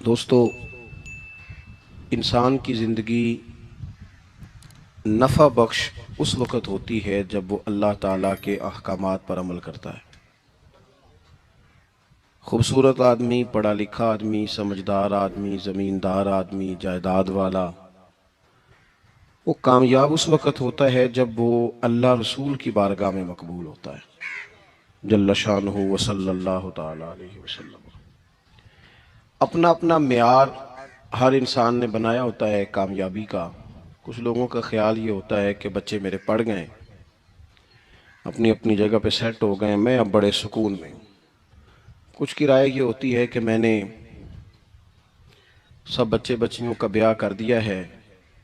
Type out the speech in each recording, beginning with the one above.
دوستو، انسان کی زندگی نفع بخش اس وقت ہوتی ہے جب وہ اللہ تعالیٰ کے احکامات پر عمل کرتا ہے۔ خوبصورت آدمی، پڑھا لکھا آدمی، سمجھدار آدمی، زمیندار آدمی، جائیداد والا، وہ کامیاب اس وقت ہوتا ہے جب وہ اللہ رسول کی بارگاہ میں مقبول ہوتا ہے جل شانہ و صلی اللہ تعالیٰ علیہ وسلم۔ اپنا اپنا معیار ہر انسان نے بنایا ہوتا ہے کامیابی کا۔ کچھ لوگوں کا خیال یہ ہوتا ہے کہ بچے میرے پڑھ گئے، اپنی اپنی جگہ پہ سیٹ ہو گئے، میں اب بڑے سکون میں ہوں۔ کچھ کی رائے یہ ہوتی ہے کہ میں نے سب بچے بچیوں کا بیاہ کر دیا ہے،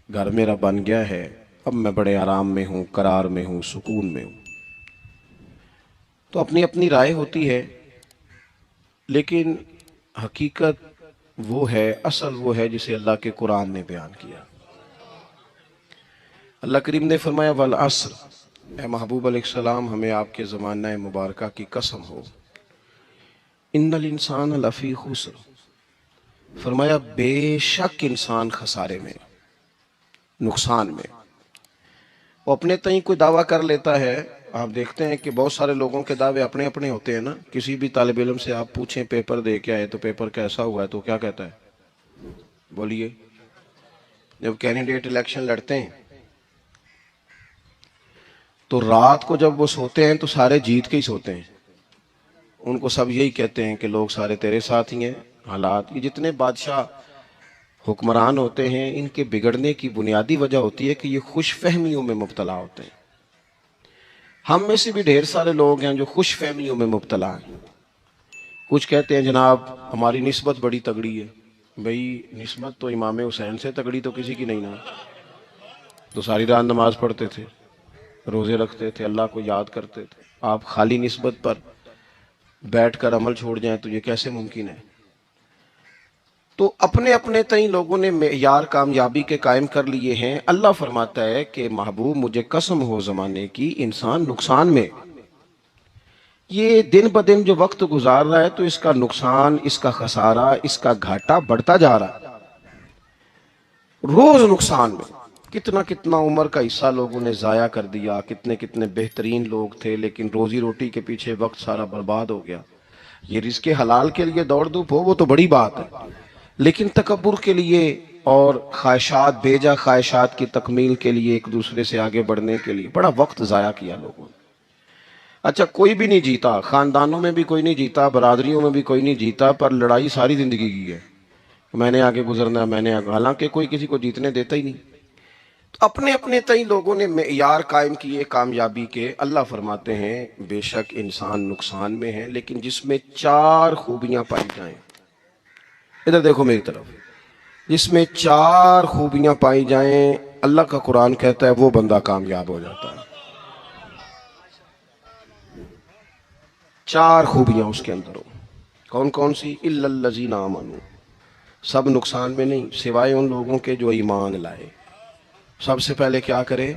گھر میرا بن گیا ہے، اب میں بڑے آرام میں ہوں، قرار میں ہوں، سکون میں ہوں۔ تو اپنی اپنی رائے ہوتی ہے، لیکن حقیقت وہ ہے، اصل وہ ہے جسے اللہ کے قرآن نے بیان کیا۔ اللہ کریم نے فرمایا والعصر، اے محبوب علیہ السلام ہمیں آپ کے زمانہ مبارکہ کی قسم ہو، ان الانسان لفی خسر، فرمایا بے شک انسان خسارے میں، نقصان میں۔ وہ اپنے تئیں کوئی دعویٰ کر لیتا ہے، آپ دیکھتے ہیں کہ بہت سارے لوگوں کے دعوے اپنے اپنے ہوتے ہیں نا۔ کسی بھی طالب علم سے آپ پوچھیں پیپر دے کے آئے تو پیپر کیسا ہوا ہے تو کیا کہتا ہے؟ بولیے۔ جب کینڈیڈیٹ الیکشن لڑتے ہیں تو رات کو جب وہ سوتے ہیں تو سارے جیت کے ہی سوتے ہیں۔ ان کو سب یہی کہتے ہیں کہ لوگ سارے تیرے ساتھ ہی ہیں۔ حالات، یہ جتنے بادشاہ حکمران ہوتے ہیں ان کے بگڑنے کی بنیادی وجہ ہوتی ہے کہ یہ خوش فہمیوں میں مبتلا ہوتے ہیں۔ ہم میں سے بھی ڈھیر سارے لوگ ہیں جو خوش فہمیوں میں مبتلا ہیں۔ کچھ کہتے ہیں جناب ہماری نسبت بڑی تگڑی ہے۔ بھئی نسبت تو امام حسین سے تگڑی تو کسی کی نہیں نا، تو ساری رات نماز پڑھتے تھے، روزے رکھتے تھے، اللہ کو یاد کرتے تھے۔ آپ خالی نسبت پر بیٹھ کر عمل چھوڑ جائیں تو یہ کیسے ممکن ہے؟ تو اپنے اپنے تئیں لوگوں نے معیار کامیابی کے قائم کر لیے ہیں۔ اللہ فرماتا ہے کہ محبوب مجھے قسم ہو زمانے کی، انسان نقصان میں۔ یہ دن بدن جو وقت گزار رہا ہے تو اس کا نقصان، اس کا خسارہ، اس کا گھاٹا بڑھتا جا رہا ہے، روز نقصان میں۔ کتنا کتنا عمر کا حصہ لوگوں نے ضائع کر دیا، کتنے کتنے بہترین لوگ تھے لیکن روزی روٹی کے پیچھے وقت سارا برباد ہو گیا۔ یہ رزق حلال کے لیے دوڑ دھوپ ہو وہ تو بڑی بات ہے، لیکن تکبر کے لیے اور خواہشات، بیجا خواہشات کی تکمیل کے لیے، ایک دوسرے سے آگے بڑھنے کے لیے بڑا وقت ضائع کیا لوگوں نے۔ اچھا کوئی بھی نہیں جیتا، خاندانوں میں بھی کوئی نہیں جیتا، برادریوں میں بھی کوئی نہیں جیتا، پر لڑائی ساری زندگی کی ہے، میں نے آگے گزرنا ہے، میں نے آگے، حالانکہ کوئی کسی کو جیتنے دیتا ہی نہیں۔ تو اپنے اپنے تئیں لوگوں نے معیار قائم کیے کامیابی کے۔ اللہ فرماتے ہیں بے شک انسان نقصان میں ہے، لیکن جس میں 4 خوبیاں پائی جائیں، ادھر دیکھو میری طرف، جس میں 4 خوبیاں پائی جائیں، اللہ کا قرآن کہتا ہے وہ بندہ کامیاب ہو جاتا ہے۔ 4 خوبیاں اس کے اندر ہو۔ کون کون سی؟ الا الذین آمنوا، سب نقصان میں نہیں سوائے ان لوگوں کے جو ایمان لائے۔ سب سے پہلے کیا کرے؟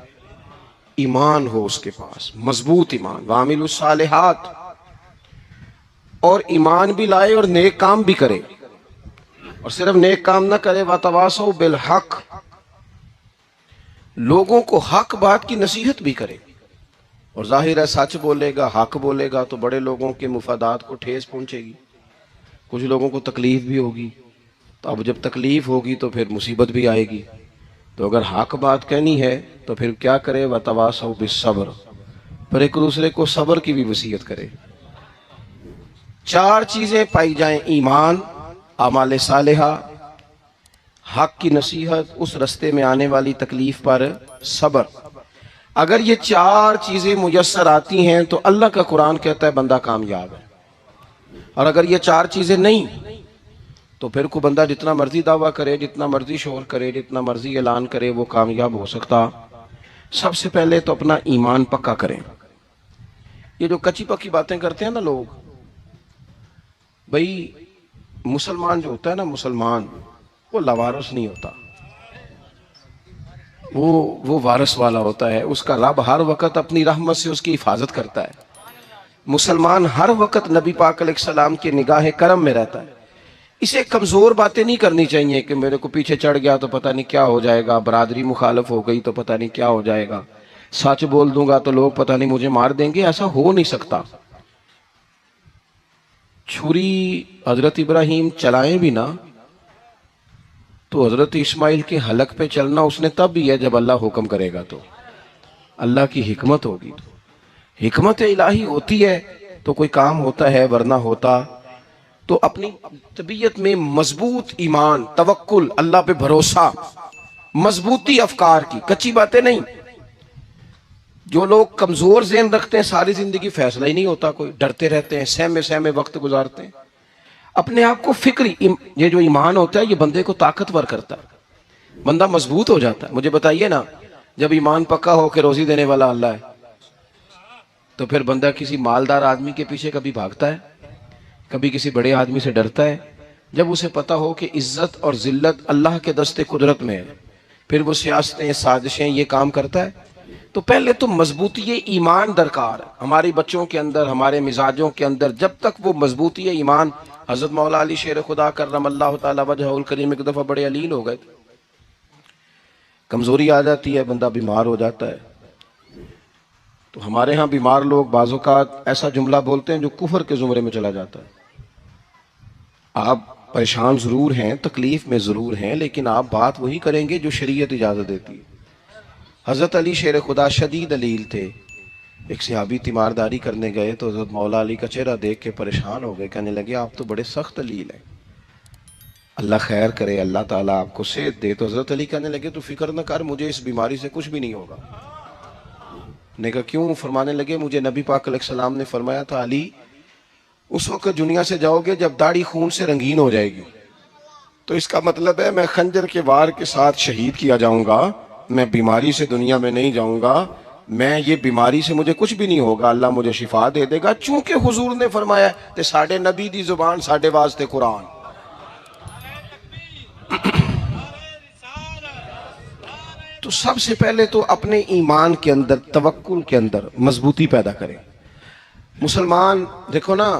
ایمان ہو اس کے پاس، مضبوط ایمان، وعملوا الصالحات، اور ایمان بھی لائے اور نیک کام بھی کرے، اور صرف نیک کام نہ کرے، وتواصوا بالحق، لوگوں کو حق بات کی نصیحت بھی کرے۔ اور ظاہر ہے سچ بولے گا، حق بولے گا تو بڑے لوگوں کے مفادات کو ٹھیس پہنچے گی، کچھ لوگوں کو تکلیف بھی ہوگی، تو اب جب تکلیف ہوگی تو پھر مصیبت بھی آئے گی۔ تو اگر حق بات کہنی ہے تو پھر کیا کرے؟ وتواصوا بالصبر، پھر ایک دوسرے کو صبر کی بھی وصیت کرے۔ 4 چیزیں پائی جائیں، ایمان، اعمال صالحہ، حق کی نصیحت، اس رستے میں آنے والی تکلیف پر صبر۔ اگر یہ 4 چیزیں میسر آتی ہیں تو اللہ کا قرآن کہتا ہے بندہ کامیاب ہے۔ اور اگر یہ 4 چیزیں نہیں تو پھر کوئی بندہ جتنا مرضی دعویٰ کرے، جتنا مرضی شور کرے، جتنا مرضی اعلان کرے، وہ کامیاب ہو سکتا۔ سب سے پہلے تو اپنا ایمان پکا کریں۔ یہ جو کچی پکی باتیں کرتے ہیں نا لوگ، بھئی مسلمان جو ہوتا ہے نا، مسلمان وہ لاوارث نہیں ہوتا، وہ وارث والا ہوتا ہے۔ اس کا رب ہر وقت اپنی رحمت سے اس کی حفاظت کرتا ہے۔ مسلمان ہر وقت نبی پاک علیہ السلام کی نگاہ کرم میں رہتا ہے۔ اسے کمزور باتیں نہیں کرنی چاہیے کہ میرے کو پیچھے چڑھ گیا تو پتہ نہیں کیا ہو جائے گا، برادری مخالف ہو گئی تو پتہ نہیں کیا ہو جائے گا، سچ بول دوں گا تو لوگ پتہ نہیں مجھے مار دیں گے. ایسا ہو نہیں سکتا. چھری حضرت ابراہیم چلائیں بھی نا تو حضرت اسماعیل کے حلق پہ چلنا اس نے تب بھی ہے جب اللہ حکم کرے گا، تو اللہ کی حکمت ہوگی. تو حکمت الہی ہوتی ہے تو کوئی کام ہوتا ہے، ورنہ ہوتا تو اپنی طبیعت میں مضبوط ایمان، توکل، اللہ پہ بھروسہ، مضبوطی افکار کی، کچی باتیں نہیں. جو لوگ کمزور ذہن رکھتے ہیں ساری زندگی فیصلہ ہی نہیں ہوتا، کوئی ڈرتے رہتے ہیں، سہمے وقت گزارتے ہیں. اپنے آپ کو فکری، یہ جو ایمان ہوتا ہے یہ بندے کو طاقتور کرتا ہے، بندہ مضبوط ہو جاتا ہے. مجھے بتائیے نا، جب ایمان پکا ہو کہ روزی دینے والا اللہ ہے تو پھر بندہ کسی مالدار آدمی کے پیچھے کبھی بھاگتا ہے؟ کبھی کسی بڑے آدمی سے ڈرتا ہے؟ جب اسے پتا ہو کہ عزت اور ذلت اللہ کے دستے قدرت میں ہے، پھر وہ سیاستیں، سازشیں یہ کام کرتا ہے. تو پہلے تو مضبوطی ایمان درکار ہے ہماری بچوں کے اندر، ہمارے مزاجوں کے اندر. جب تک وہ مضبوطی ایمان، حضرت مولا علی شیر خدا کرم اللہ تعالی وجہہ الکریم ایک دفعہ بڑے علیل ہو گئے، کمزوری آ جاتی ہے، بندہ بیمار ہو جاتا ہے. تو ہمارے ہاں بیمار لوگ بعض اوقات ایسا جملہ بولتے ہیں جو کفر کے زمرے میں چلا جاتا ہے. آپ پریشان ضرور ہیں، تکلیف میں ضرور ہیں، لیکن آپ بات وہی کریں گے جو شریعت اجازت دیتی ہے. حضرت علی شیر خدا شدید علیل تھے. ایک صحابی تیمارداری کرنے گئے تو حضرت مولا علی کا چہرہ دیکھ کے پریشان ہو گئے، کہنے لگے آپ تو بڑے سخت علیل ہیں، اللہ خیر کرے، اللہ تعالیٰ آپ کو صحت دے. تو حضرت علی کہنے لگے تو فکر نہ کر، مجھے اس بیماری سے کچھ بھی نہیں ہوگا. نے کہا کیوں؟ فرمانے لگے مجھے نبی پاک علیہ السلام نے فرمایا تھا علی اس وقت دنیا سے جاؤ گے جب داڑھی خون سے رنگین ہو جائے گی، تو اس کا مطلب ہے میں خنجر کے وار کے ساتھ شہید کیا جاؤں گا، میں بیماری سے دنیا میں نہیں جاؤں گا، میں یہ بیماری سے مجھے کچھ بھی نہیں ہوگا، اللہ مجھے شفا دے دے گا. چونکہ حضور نے فرمایا کہ ساڈے نبی دی زبان ساڈے واسطے قرآن. تو سب سے پہلے تو اپنے ایمان کے اندر، توکل کے اندر مضبوطی پیدا کریں. مسلمان دیکھو نا،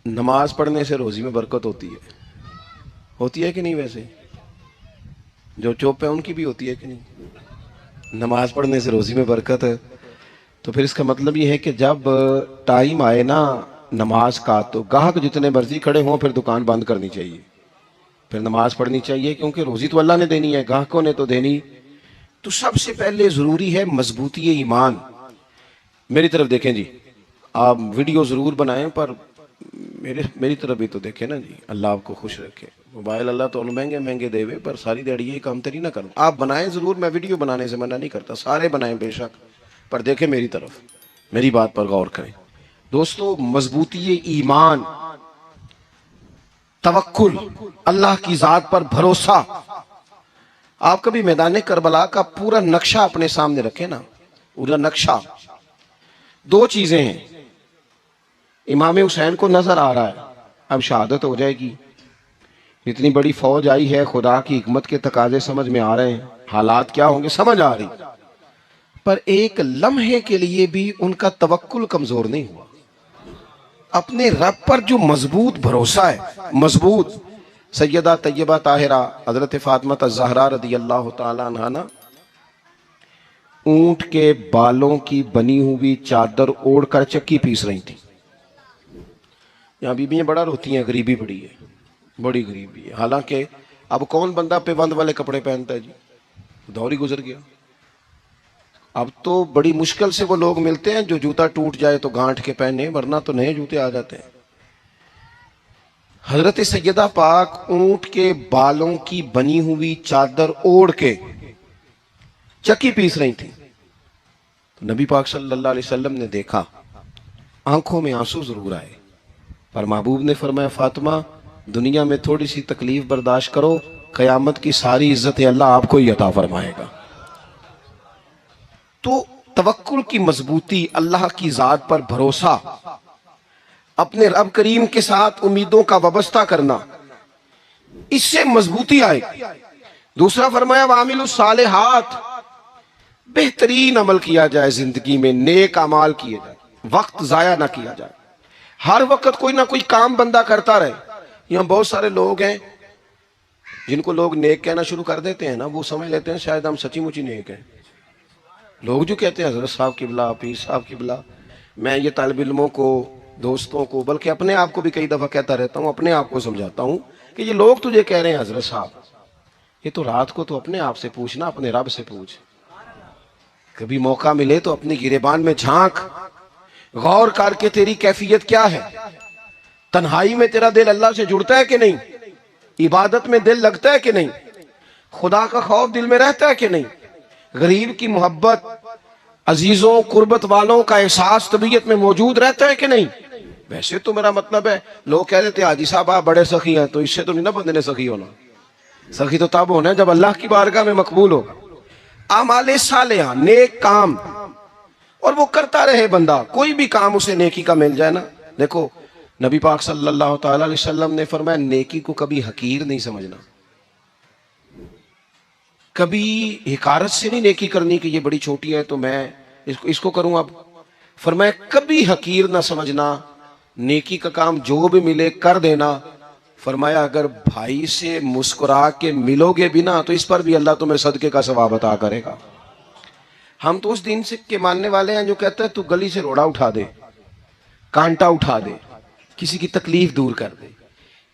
نماز پڑھنے سے روزی میں برکت ہوتی ہے کہ نہیں؟ ویسے جو چوپ ہے ان کی بھی ہوتی ہے کہ نہیں؟ نماز پڑھنے سے روزی میں برکت ہے. تو پھر اس کا مطلب یہ ہے کہ جب ٹائم آئے نا نماز کا تو گاہک جتنے مرضی کھڑے ہوں پھر دکان بند کرنی چاہیے، پھر نماز پڑھنی چاہیے، کیونکہ روزی تو اللہ نے دینی ہے، گاہکوں نے تو دینی. تو سب سے پہلے ضروری ہے مضبوطی ایمان. میری طرف دیکھیں جی، آپ ویڈیو ضرور بنائیں پر میری طرف بھی تو دیکھیں نا جی، اللہ آپ کو خوش رکھے. موبائل اللہ تو مہنگے دے ہوئے پر ساری دیڑھی یہ کام تری نہ کروں. آپ بنائیں ضرور، میں ویڈیو بنانے سے منع نہیں کرتا، سارے بنائیں بے شک، پر دیکھیں میری طرف، میری بات پر غور کریں. دوستو، مضبوطی ایمان، توکل، اللہ کی ذات پر بھروسہ. آپ کبھی میدان کربلا کا پورا نقشہ اپنے سامنے رکھیں نا، پورا نقشہ. دو چیزیں ہیں، امام حسین کو نظر آ رہا ہے اب شہادت ہو جائے گی، اتنی بڑی فوج آئی ہے، خدا کی حکمت کے تقاضے سمجھ میں آ رہے ہیں، حالات کیا ہوں گے سمجھ آ رہی، پر ایک لمحے کے لیے بھی ان کا توکل کمزور نہیں ہوا. اپنے رب پر جو مضبوط بھروسہ ہے، مضبوط. سیدہ طیبہ طاہرہ حضرت فاطمہ الزہرا رضی اللہ تعالیٰ عنہا نا اونٹ کے بالوں کی بنی ہوئی چادر اوڑھ کر چکی پیس رہی تھی. یہاں بیویاں بڑا روتی ہیں، غریبی بڑی ہے، بڑی غریبی ہے. حالانکہ اب کون بندہ پیبند والے کپڑے پہنتا ہے جی، دور ہی گزر گیا. اب تو بڑی مشکل سے وہ لوگ ملتے ہیں جو جوتا ٹوٹ جائے تو گانٹھ کے پہنے، ورنہ تو نئے جوتے آ جاتے ہیں. حضرت سیدہ پاک اونٹ کے بالوں کی بنی ہوئی چادر اوڑھ کے چکی پیس رہی تھی. نبی پاک صلی اللہ علیہ وسلم نے دیکھا، آنکھوں میں آنسو ضرور آئے، پر محبوب نے فرمایا فاطمہ دنیا میں تھوڑی سی تکلیف برداشت کرو، قیامت کی ساری عزتیں اللہ آپ کو ہی عطا فرمائے گا. تو توکل کی مضبوطی، اللہ کی ذات پر بھروسہ، اپنے رب کریم کے ساتھ امیدوں کا وابستہ کرنا، اس سے مضبوطی آئے. دوسرا فرمایا وَعَمِلُوا الصَّالِحَاتِ، بہترین عمل کیا جائے زندگی میں، نیک اعمال کیے جائے، وقت ضائع نہ کیا جائے. ہر وقت کوئی نہ کوئی کام بندہ کرتا رہے. یہاں بہت سارے لوگ ہیں جن کو لوگ نیک کہنا شروع کر دیتے ہیں نا، وہ سمجھ لیتے ہیں شاید ہم سچی مچی نیک ہیں. لوگ جو کہتے ہیں حضرت صاحب قبلہ، پیر صاحب قبلہ، میں یہ طالب علموں کو، دوستوں کو، بلکہ اپنے آپ کو بھی کئی دفعہ کہتا رہتا ہوں، اپنے آپ کو سمجھاتا ہوں کہ یہ لوگ تجھے کہہ رہے ہیں حضرت صاحب، یہ تو رات کو تو اپنے آپ سے پوچھنا، اپنے رب سے پوچھ. کبھی موقع ملے تو اپنی گریبان میں جھانک، غور کر کے تیری کیفیت کیا ہے. تنہائی میں تیرا دل اللہ سے جڑتا ہے کہ نہیں؟ عبادت میں دل لگتا ہے کہ نہیں؟ خدا کا خوف دل میں رہتا ہے کہ نہیں؟ غریب کی محبت، عزیزوں قربت والوں کا احساس طبیعت میں موجود رہتا ہے کہ نہیں؟ ویسے تو میرا مطلب ہے، لوگ کہہ رہے تھے حاجی صاحب آپ بڑے سخی ہیں، تو اس سے تو نہیں نا بندے نے سخی ہونا. سخی تو تب ہونا ہے جب اللہ کی بارگاہ میں مقبول ہوگا. اعمال صالحہ، نیک کام، اور وہ کرتا رہے بندہ. کوئی بھی کام اسے نیکی کا مل جائے نا. دیکھو نبی پاک صلی اللہ تعالی علیہ وسلم نے فرمایا نیکی کو کبھی حقیر نہیں سمجھنا، کبھی حقارت سے نہیں نیکی کرنی کہ یہ بڑی چھوٹی ہے تو میں اس کو کروں. اب فرمایا کبھی حقیر نہ سمجھنا، نیکی کا کام جو بھی ملے کر دینا. فرمایا اگر بھائی سے مسکرا کے ملو گے بھی نا تو اس پر بھی اللہ تمہیں صدقے کا ثواب عطا کرے گا. ہم تو اس دین سے کے ماننے والے ہیں جو کہتے ہیں تو گلی سے روڑا اٹھا دے، کانٹا اٹھا دے، کسی کی تکلیف دور کر دے،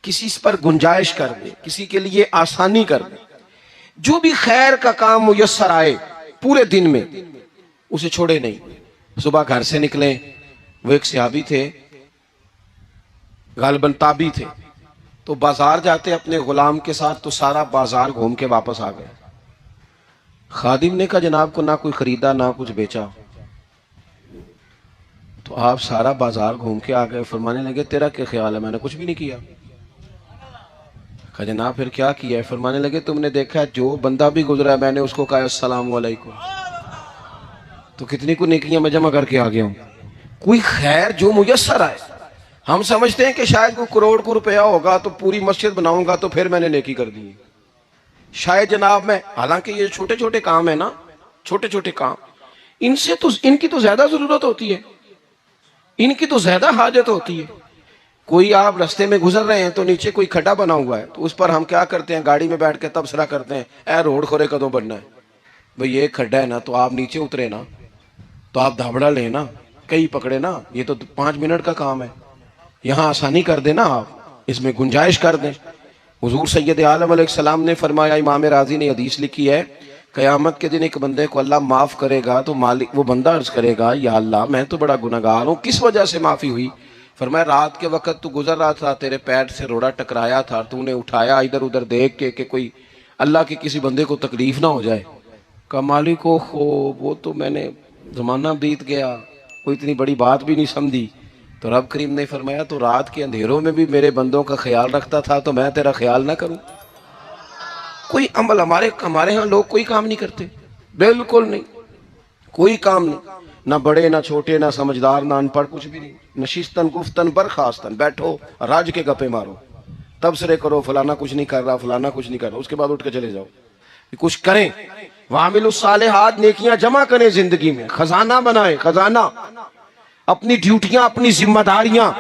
کسی پر گنجائش کر دے، کسی کے لیے آسانی کر دے. جو بھی خیر کا کام میسر آئے پورے دن میں اسے چھوڑے نہیں. صبح گھر سے نکلیں، وہ ایک صحابی تھے غالباً تابعی تھے، تو بازار جاتے اپنے غلام کے ساتھ تو سارا بازار گھوم کے واپس آ گئے. خادم نے کہا جناب کو نہ کوئی خریدا نہ کچھ بیچا، تو آپ سارا بازار گھوم کے آ گئے. فرمانے لگے تیرا کیا خیال ہے؟ میں نے کچھ بھی نہیں کیا. کہا جناب پھر کیا کیا ہے؟ فرمانے لگے تم نے دیکھا جو بندہ بھی گزرا ہے میں نے اس کو کہا السلام علیکم. تو کتنی کو نیکیاں میں جمع کر کے آ گیا ہوں. کوئی خیر جو میسر آئے. ہم سمجھتے ہیں کہ شاید کوئی کروڑ کو روپیہ ہوگا تو پوری مسجد بناؤں گا تو پھر میں نے نیکی کر دی. شاید جناب میں، حالانکہ یہ چھوٹے چھوٹے کام ہیں نا، چھوٹے چھوٹے کام، ان کی تو زیادہ ضرورت ہوتی ہے، ان کی تو زیادہ حاجت ہوتی ہے. کوئی آپ رستے میں گزر رہے ہیں تو نیچے کوئی کھڈا بنا ہوا ہے تو اس پر ہم کیا کرتے ہیں؟ گاڑی میں بیٹھ کے تبصرہ کرتے ہیں اے روڈ کھورے کدوں بننا ہے. بھئی یہ کھڈا ہے نا تو آپ نیچے اترے نا، تو آپ دھابڑا لیں نا، کئی پکڑے نا، یہ تو 5 منٹ کا کام ہے، یہاں آسانی کر دیں نا، آپ اس میں گنجائش کر دیں. حضور سید عالم علیہ السلام نے فرمایا، امام راضی نے حدیث لکھی ہے، قیامت کے دن ایک بندے کو اللہ معاف کرے گا تو مالک وہ بندہ عرض کرے گا یا اللہ میں تو بڑا گناہگار ہوں، کس وجہ سے معافی ہوئی؟ فرمایا رات کے وقت تو گزر رہا تھا، تیرے پیر سے روڑا ٹکرایا تھا، تو نے اٹھایا ادھر ادھر دیکھ کے کہ کوئی اللہ کے کسی بندے کو تکلیف نہ ہو جائے. کہا مالک کو وہ تو میں نے زمانہ بیت گیا، کوئی اتنی بڑی بات بھی نہیں سمجھی. تو رب کریم نے فرمایا تو رات کے اندھیروں میں بھی میرے بندوں کا خیال رکھتا تھا تو میں تیرا خیال نہ کروں؟ کوئی عمل ہمارے ہاں لوگ کوئی کام نہیں کرتے، بالکل نہیں، کوئی کام نہیں، نہ بڑے نہ چھوٹے نہ سمجھدار نہ ان پڑھ، کچھ بھی نہیں. نشستن گفتن برخاستن، بیٹھو راج کے گپے مارو، تبصرے کرو فلانا کچھ نہیں کر رہا، فلانا کچھ نہیں کر رہا، اس کے بعد اٹھ کے چلے جاؤ. کچھ کریں، وعملوا الصالحات، نیکیاں جمع کریں زندگی میں، خزانہ بنائیں، خزانہ، اپنی ڈیوٹیاں اپنی ذمہ داریاں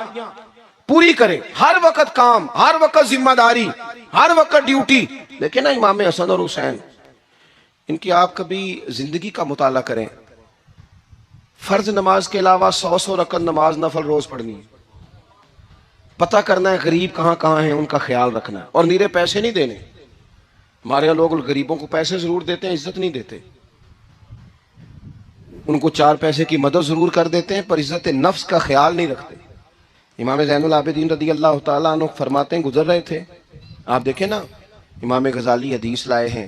پوری کریں. ہر وقت کام، ہر وقت ذمہ داری، ہر وقت ڈیوٹی. دیکھیں نا امام حسن اور حسین، ان کی آپ کبھی زندگی کا مطالعہ کریں. فرض نماز کے علاوہ 100 رکعت نماز نفل روز پڑھنی ہے. پتہ کرنا ہے غریب کہاں کہاں ہیں، ان کا خیال رکھنا ہے، اور نیرے پیسے نہیں دینے. ہمارے یہاں لوگ غریبوں کو پیسے ضرور دیتے ہیں، عزت نہیں دیتے. ان کو 4 پیسے کی مدد ضرور کر دیتے ہیں پر عزت نفس کا خیال نہیں رکھتے. امام زین العابدین رضی اللہ تعالیٰ عنہ فرماتے ہیں گزر رہے تھے، آپ دیکھیں نا امام غزالی حدیث لائے ہیں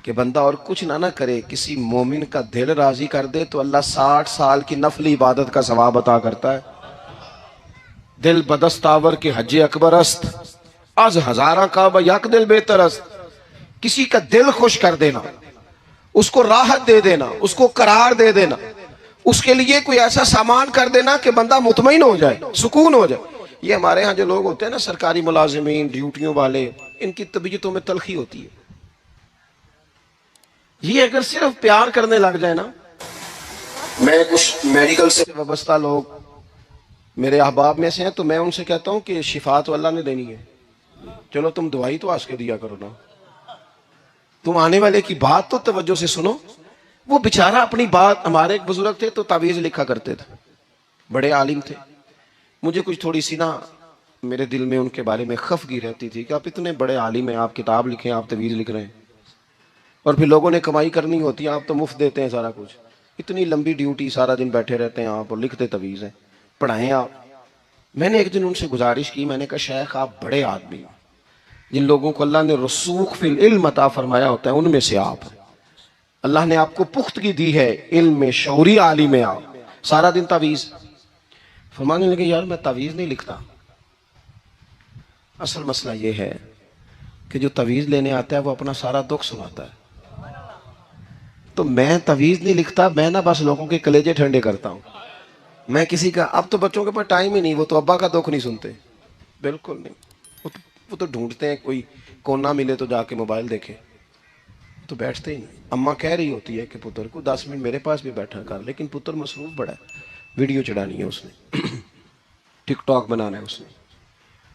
کہ بندہ اور کچھ نہ کرے، کسی مومن کا دل راضی کر دے تو اللہ 60 سال کی نفلی عبادت کا ثواب عطا کرتا ہے. دل بدستاور کے حج اکبر است، از ہزاراں کعبہ یک دل بہتر است. کسی کا دل خوش کر دینا، اس کو راحت دے دینا، اس کو قرار دے دینا، اس کے لیے کوئی ایسا سامان کر دینا کہ بندہ مطمئن ہو جائے، سکون ہو جائے. یہ ہمارے ہاں جو لوگ ہوتے ہیں نا سرکاری ملازمین، ڈیوٹیوں والے، ان کی طبیعتوں میں تلخی ہوتی ہے. یہ اگر صرف پیار کرنے لگ جائے نا، میں کچھ میڈیکل سے وابستہ لوگ میرے احباب میں سے ہیں تو میں ان سے کہتا ہوں کہ شفا تو اللہ نے دینی ہے، چلو تم دعائی تو آج کے دیا کرو نا، تم آنے والے کی بات تو توجہ سے سنو۔ وہ بیچارہ اپنی بات، ہمارے ایک بزرگ تھے تو تعویذ لکھا کرتے تھے، بڑے عالم تھے، مجھے کچھ تھوڑی سی نا میرے دل میں ان کے بارے میں خفگی رہتی تھی کہ آپ اتنے بڑے عالم ہیں، آپ کتاب لکھیں، آپ تعویذ لکھ رہے ہیں، اور پھر لوگوں نے کمائی کرنی ہوتی ہے، آپ تو مفت دیتے ہیں سارا کچھ، اتنی لمبی ڈیوٹی، سارا دن بیٹھے رہتے ہیں آپ اور لکھتے تعویذ ہیں، پڑھائیں آپ۔ میں نے ایک دن ان سے گزارش کی، میں نے کہا شیخ آپ بڑے آدمی ہیں، جن لوگوں کو اللہ نے رسوخ فی العلم عطا فرمایا ہوتا ہے ان میں سے آپ ہیں، اللہ نے آپ کو پختگی دی ہے علم میں، شعوری عالم ہے آپ، سارا دن تعویذ۔ فرمانے لگے یار میں تعویذ نہیں لکھتا، اصل مسئلہ یہ ہے کہ جو تعویذ لینے آتا ہے وہ اپنا سارا دکھ سناتا ہے، تو میں تعویذ نہیں لکھتا، میں نا بس لوگوں کے کلیجے ٹھنڈے کرتا ہوں، میں کسی کا، اب تو بچوں کے پاس ٹائم ہی نہیں، وہ تو ابا کا دکھ نہیں سنتے، بالکل نہیں، وہ تو ڈھونڈتے ہیں کوئی کونا ملے تو جا کے موبائل دیکھے، تو بیٹھتے ہی نہیں۔ اماں کہہ رہی ہوتی ہے کہ پتر کو 10 منٹ میرے پاس بھی بیٹھا کر، لیکن پتر مصروف بڑا ہے، ویڈیو چڑھانی ہے اس نے، ٹک ٹاک بنانا ہے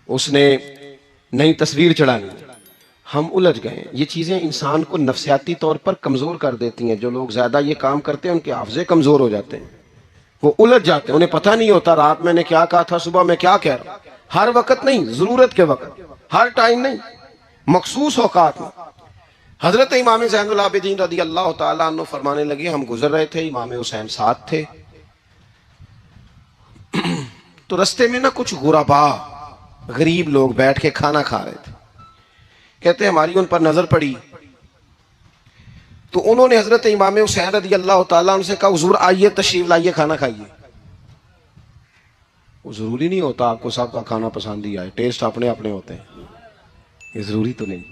اس نے نئی تصویر چڑھانی ہے، ہم الجھ گئے ہیں۔ یہ چیزیں انسان کو نفسیاتی طور پر کمزور کر دیتی ہیں، جو لوگ زیادہ یہ کام کرتے ہیں ان کے حافظے کمزور ہو جاتے ہیں، وہ الجھ جاتے ہیں، انہیں پتہ نہیں ہوتا رات میں نے کیا کہا تھا، صبح میں کیا کہہ رہا ہوں، ہر وقت نہیں، ضرورت کے وقت، ہر ٹائم نہیں، مخصوص اوقات میں۔ حضرت امام زین العابدین رضی اللہ تعالیٰ عنہ فرمانے لگے، ہم گزر رہے تھے، امام حسین ساتھ تھے، تو رستے میں نا کچھ غربا، غریب لوگ بیٹھ کے کھانا کھا رہے تھے، کہتے ہیں ہماری ان پر نظر پڑی تو انہوں نے حضرت امام حسین رضی اللہ تعالیٰ عنہ سے کہا حضور آئیے تشریف لائیے کھانا کھائیے۔ وہ ضروری نہیں ہوتا آپ کو سب کا کھانا پسند ہی آئے، ٹیسٹ اپنے اپنے ہوتے ہیں، یہ ضروری تو نہیں،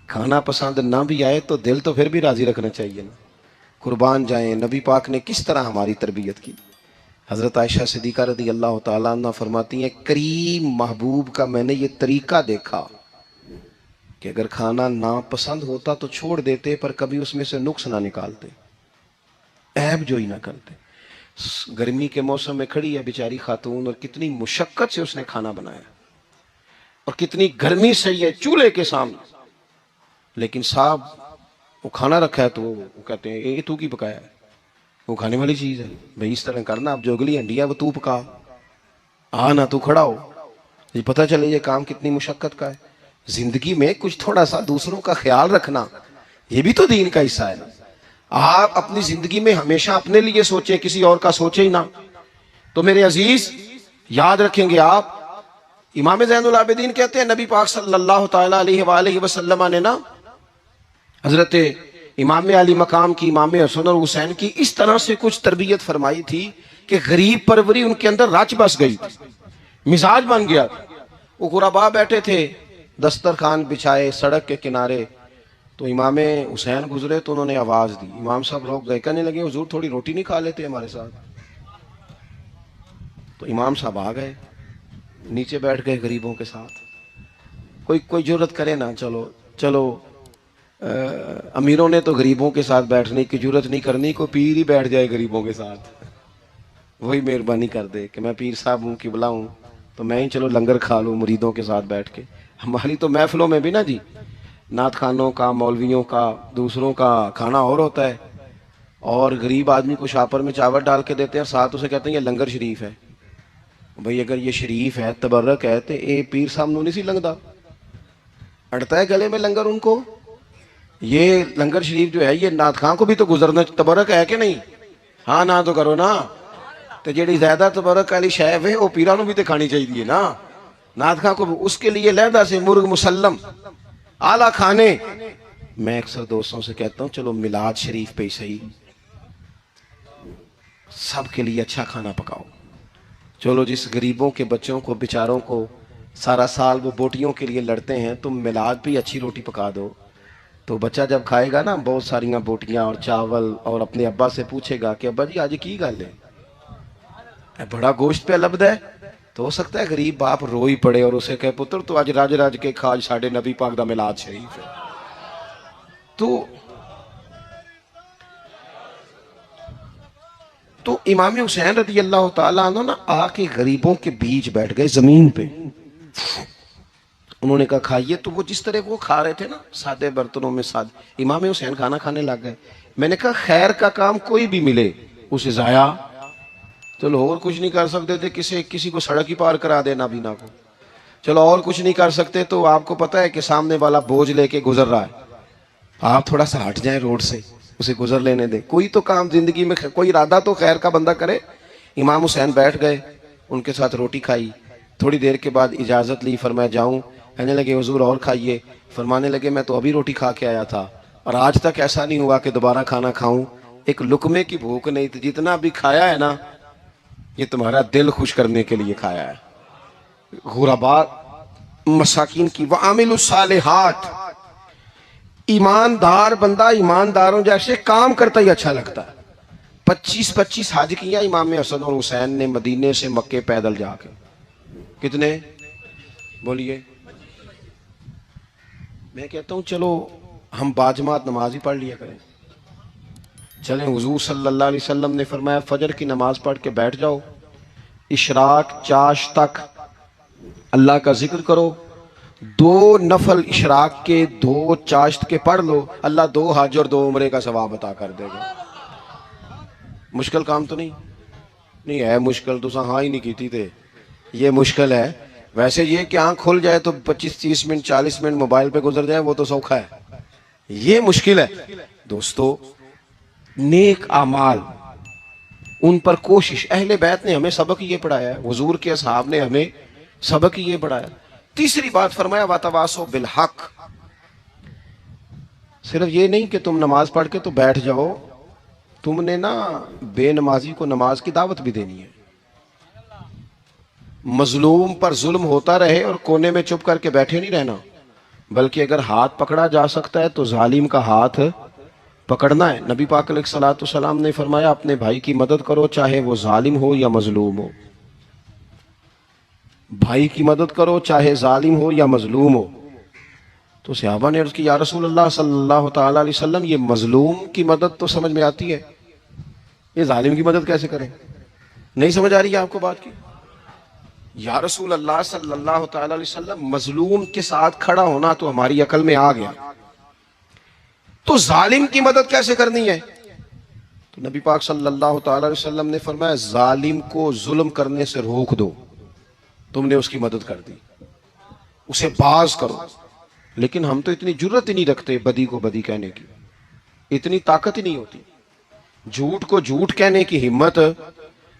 کھانا پسند نہ بھی آئے تو دل تو پھر بھی راضی رکھنا چاہیے نا۔ قربان جائیں نبی پاک نے کس طرح ہماری تربیت کی۔ حضرت عائشہ صدیقہ رضی اللہ تعالیٰ عنہ فرماتی ہیں کریم محبوب کا میں نے یہ طریقہ دیکھا کہ اگر کھانا ناپسند ہوتا تو چھوڑ دیتے، پر کبھی اس میں سے نقص نہ نکالتے، عیب جوئی نہ کرتے۔ گرمی کے موسم میں کھڑی ہے بیچاری خاتون، اور کتنی مشقت سے اس نے کھانا بنایا اور کتنی گرمی سے یہ چولہے کے سامنے، لیکن صاحب وہ کھانا رکھا ہے تو وہ کہتے ہیں یہ تو کی پکایا ہے، وہ کھانے والی چیز ہے بھئی، اس طرح کرنا، اب جو اگلی ہنڈی ہے وہ تو پکا، نہ تو کھڑا ہو، یہ پتہ چلے یہ کام کتنی مشقت کا ہے۔ زندگی میں کچھ تھوڑا سا دوسروں کا خیال رکھنا یہ بھی تو دین کا حصہ ہے۔ آپ اپنی زندگی میں ہمیشہ اپنے لیے سوچیں، کسی اور کا سوچیں ہی نہ۔ تو میرے عزیز یاد رکھیں گے آپ، امام زین العابدین کہتے ہیں نبی پاک صلی اللہ تعالیٰ علیہ وآلہ وسلم نے نا حضرت امام علی مقام کی، امام حسن اور حسین کی اس طرح سے کچھ تربیت فرمائی تھی کہ غریب پروری ان کے اندر رچ بس گئی تھی، مزاج بن گیا تھا۔ وہ غربا بیٹھے تھے دسترخوان بچھائے سڑک کے کنارے، تو امام حسین گزرے تو انہوں نے آواز دی، امام صاحب روک گئے، کہنے لگے حضور تھوڑی روٹی نہیں کھا لیتے ہمارے ساتھ؟ تو امام صاحب آ گئے، نیچے بیٹھ گئے غریبوں کے ساتھ۔ کوئی جرت کرے نا، چلو امیروں نے تو غریبوں کے ساتھ بیٹھنے کی جرت نہیں کرنی، کوئی پیر ہی بیٹھ جائے غریبوں کے ساتھ، وہی مہربانی کر دے کہ میں پیر صاحب ہوں، قبلہ ہوں، تو میں ہی چلو لنگر کھا لوں مریدوں کے ساتھ بیٹھ کے۔ ہماری تو محفلوں میں بھی نا جی، نعت خانوں کا، مولویوں کا، دوسروں کا کھانا اور ہوتا ہے، اور غریب آدمی کو شاپر میں چاول ڈال کے دیتے ہیں، ساتھ اسے کہتے ہیں یہ لنگر شریف ہے۔ بھئی اگر یہ شریف ہے، تبرک ہے، تو اے پیر صاحب نو نہیں سی لنگدا، اڑتا ہے گلے میں لنگر ان کو؟ یہ لنگر شریف جو ہے یہ نعت خان کو بھی تو گزرنا، تبرک ہے کہ نہیں؟ ہاں نہ تو کرو نا، تو جیڑی زیادہ تبرک والی شے ہے وہ پیران نو بھی تو کھانی چاہیے نا، نعت خان کو اس کے لیے لہدا سے مرغ مسلم اعلیٰ کھانے۔ میں اکثر دوستوں سے کہتا ہوں چلو میلاد شریف پہ ہی صحیح، سب کے لیے اچھا کھانا پکاؤ، چلو جس غریبوں کے بچوں کو بیچاروں کو سارا سال وہ بوٹیوں کے لیے لڑتے ہیں، تم میلاد پہ اچھی روٹی پکا دو، تو بچہ جب کھائے گا نا بہت ساریاں بوٹیاں اور چاول، اور اپنے ابا سے پوچھے گا کہ ابا جی آج کی گل ہے، بڑا گوشت پہ لبد ہے، تو ہو سکتا ہے غریب باپ روئی پڑے اور اسے کہے پتر تو آج راج راج کے کھا، ساڑھے نبی پاک دا میلاد شریف ہے۔ تو تو امام حسین رضی اللہ تعالیٰ عنہ نا آ کے غریبوں کے بیچ بیٹھ گئے زمین پہ. انہوں نے کہا کھائیے. تو وہ جس طرح وہ کھا رہے تھے نا سادے برتنوں میں سادے, امام حسین کھانا کھانے لگ گئے. میں نے کہا خیر کا کام کوئی بھی ملے اسے ضائع, چلو اور کچھ نہیں کر سکتے تھے, کسی کو سڑک ہی پار کرا دینا بینا کو, چلو اور کچھ نہیں کر سکتے, تو آپ کو پتا ہے کہ سامنے والا بوجھ لے کے گزر رہا ہے, آپ تھوڑا سا ہٹ جائیں روڈ سے, اسے گزر لینے دیں. کوئی تو کام زندگی میں, کوئی ارادہ تو خیر کا بندہ کرے. امام حسین بیٹھ گئے, ان کے ساتھ روٹی کھائی. تھوڑی دیر کے بعد اجازت لی, فرمایا جاؤں؟ کہنے لگے حضور اور کھائیے. فرمانے لگے میں تو ابھی روٹی کھا کے آیا تھا اور آج تک ایسا نہیں ہوا کہ دوبارہ کھانا کھاؤں. ایک لقمے کی بھوک نہیں تھی, جتنا بھی کھایا ہے نا یہ تمہارا دل خوش کرنے کے لیے کھایا ہے. غرباء مساکین کی وعامل الصالحات, ایماندار بندہ ایمانداروں جیسے کام کرتا ہی اچھا لگتا ہے. 25 حج کیا امام حسن اور حسین نے مدینے سے مکے پیدل جا کے. کتنے بولیے؟ میں کہتا ہوں چلو ہم باجماعت نماز ہی پڑھ لیا کریں. چلیں, حضور صلی اللہ علیہ وسلم نے فرمایا فجر کی نماز پڑھ کے بیٹھ جاؤ, اشراق چاش تک اللہ کا ذکر کرو, 2 نفل اشراق کے 2 چاشت کے پڑھ لو, اللہ 2 حج اور 2 عمرے کا ثواب عطا کر دے گا. مشکل کام تو نہیں ہے, مشکل تو ہاں ہی نہیں کیتی تھے, یہ مشکل ہے. ویسے یہ کہ آنکھ کھل جائے تو 25-30 منٹ 40 منٹ موبائل پہ گزر جائے وہ تو سوکھا ہے, یہ مشکل ہے. دوستو نیک اعمال ان پر کوشش, اہل بیت نے ہمیں سبق یہ پڑھایا ہے, حضور کے اصحاب نے ہمیں سبق یہ پڑھایا. تیسری بات فرمایا وَتَوَاصَوْا بِالْحَقِّ, صرف یہ نہیں کہ تم نماز پڑھ کے تو بیٹھ جاؤ, تم نے نا بے نمازی کو نماز کی دعوت بھی دینی ہے. مظلوم پر ظلم ہوتا رہے اور کونے میں چپ کر کے بیٹھے نہیں رہنا, بلکہ اگر ہاتھ پکڑا جا سکتا ہے تو ظالم کا ہاتھ پکڑنا ہے. نبی پاک علیہ الصلوۃ والسلام نے فرمایا اپنے بھائی کی مدد کرو چاہے وہ ظالم ہو یا مظلوم ہو, بھائی کی مدد کرو چاہے ظالم ہو یا مظلوم ہو. تو صحابہ نے عرض کی یا رسول اللہ صلی اللہ تعالی علیہ وسلم یہ مظلوم کی مدد تو سمجھ میں آتی ہے, یہ ظالم کی مدد کیسے کریں؟ نہیں سمجھ آ رہی ہے آپ کو بات کی؟ یا رسول اللہ صلی اللہ تعالی علیہ وسلم مظلوم کے ساتھ کھڑا ہونا تو ہماری عقل میں آ گیا, تو ظالم کی مدد کیسے کرنی ہے؟ تو نبی پاک صلی اللہ تعالی علیہ وسلم نے فرمایا ظالم کو ظلم کرنے سے روک دو, تم نے اس کی مدد کر دی, اسے باز کرو. لیکن ہم تو اتنی جرت ہی نہیں رکھتے بدی کو بدی کہنے کی, اتنی طاقت ہی نہیں ہوتی. جھوٹ کو جھوٹ کہنے کی ہمت,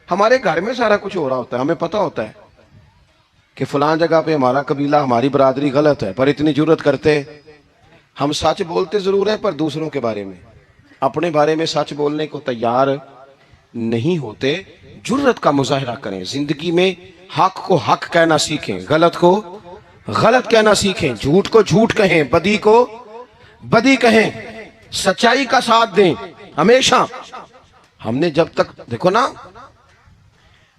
ہمارے گھر میں سارا کچھ ہو رہا ہوتا ہے, ہمیں پتہ ہوتا ہے کہ فلان جگہ پہ ہمارا قبیلہ ہماری برادری غلط ہے, پر اتنی جرت کرتے. ہم سچ بولتے ضرور ہیں پر دوسروں کے بارے میں, اپنے بارے میں سچ بولنے کو تیار نہیں ہوتے. جرت کا مظاہرہ کریں, زندگی میں حق کو حق کہنا سیکھیں, غلط کو غلط کہنا سیکھیں, جھوٹ کو جھوٹ کہیں, بدی کو بدی کہیں, سچائی کا ساتھ دیں ہمیشہ. ہم نے جب تک دیکھو نا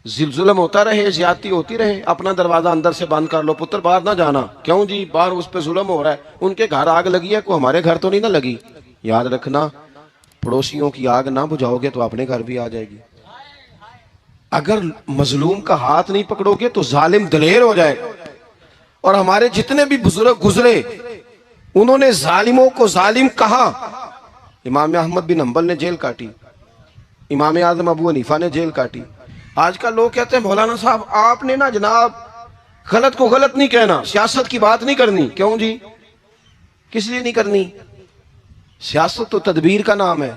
ظلم ہوتا رہے, زیادتی ہوتی رہے, اپنا دروازہ اندر سے بند کر لو, پتر باہر نہ جانا. کیوں جی؟ باہر اس پہ ظلم ہو رہا ہے, ان کے گھر آگ لگی ہے, کوئی ہمارے گھر تو نہیں نہ لگی. یاد رکھنا پڑوسیوں کی آگ نہ بجھاؤ گے تو اپنے گھر بھی آ جائے گی. اگر مظلوم کا ہاتھ نہیں پکڑو گے تو ظالم دلیر ہو جائے گا. اور ہمارے جتنے بھی بزرگ گزرے انہوں نے ظالموں کو ظالم کہا. امام احمد بن حنبل نے جیل کاٹی, امام اعظم ابو حنیفہ نے جیل کاٹی. آج کل لوگ کہتے ہیں مولانا صاحب آپ نے نا جناب غلط کو غلط نہیں کہنا, سیاست کی بات نہیں کرنی. کیوں جی؟ کس لیے نہیں کرنی؟ سیاست تو تدبیر کا نام ہے.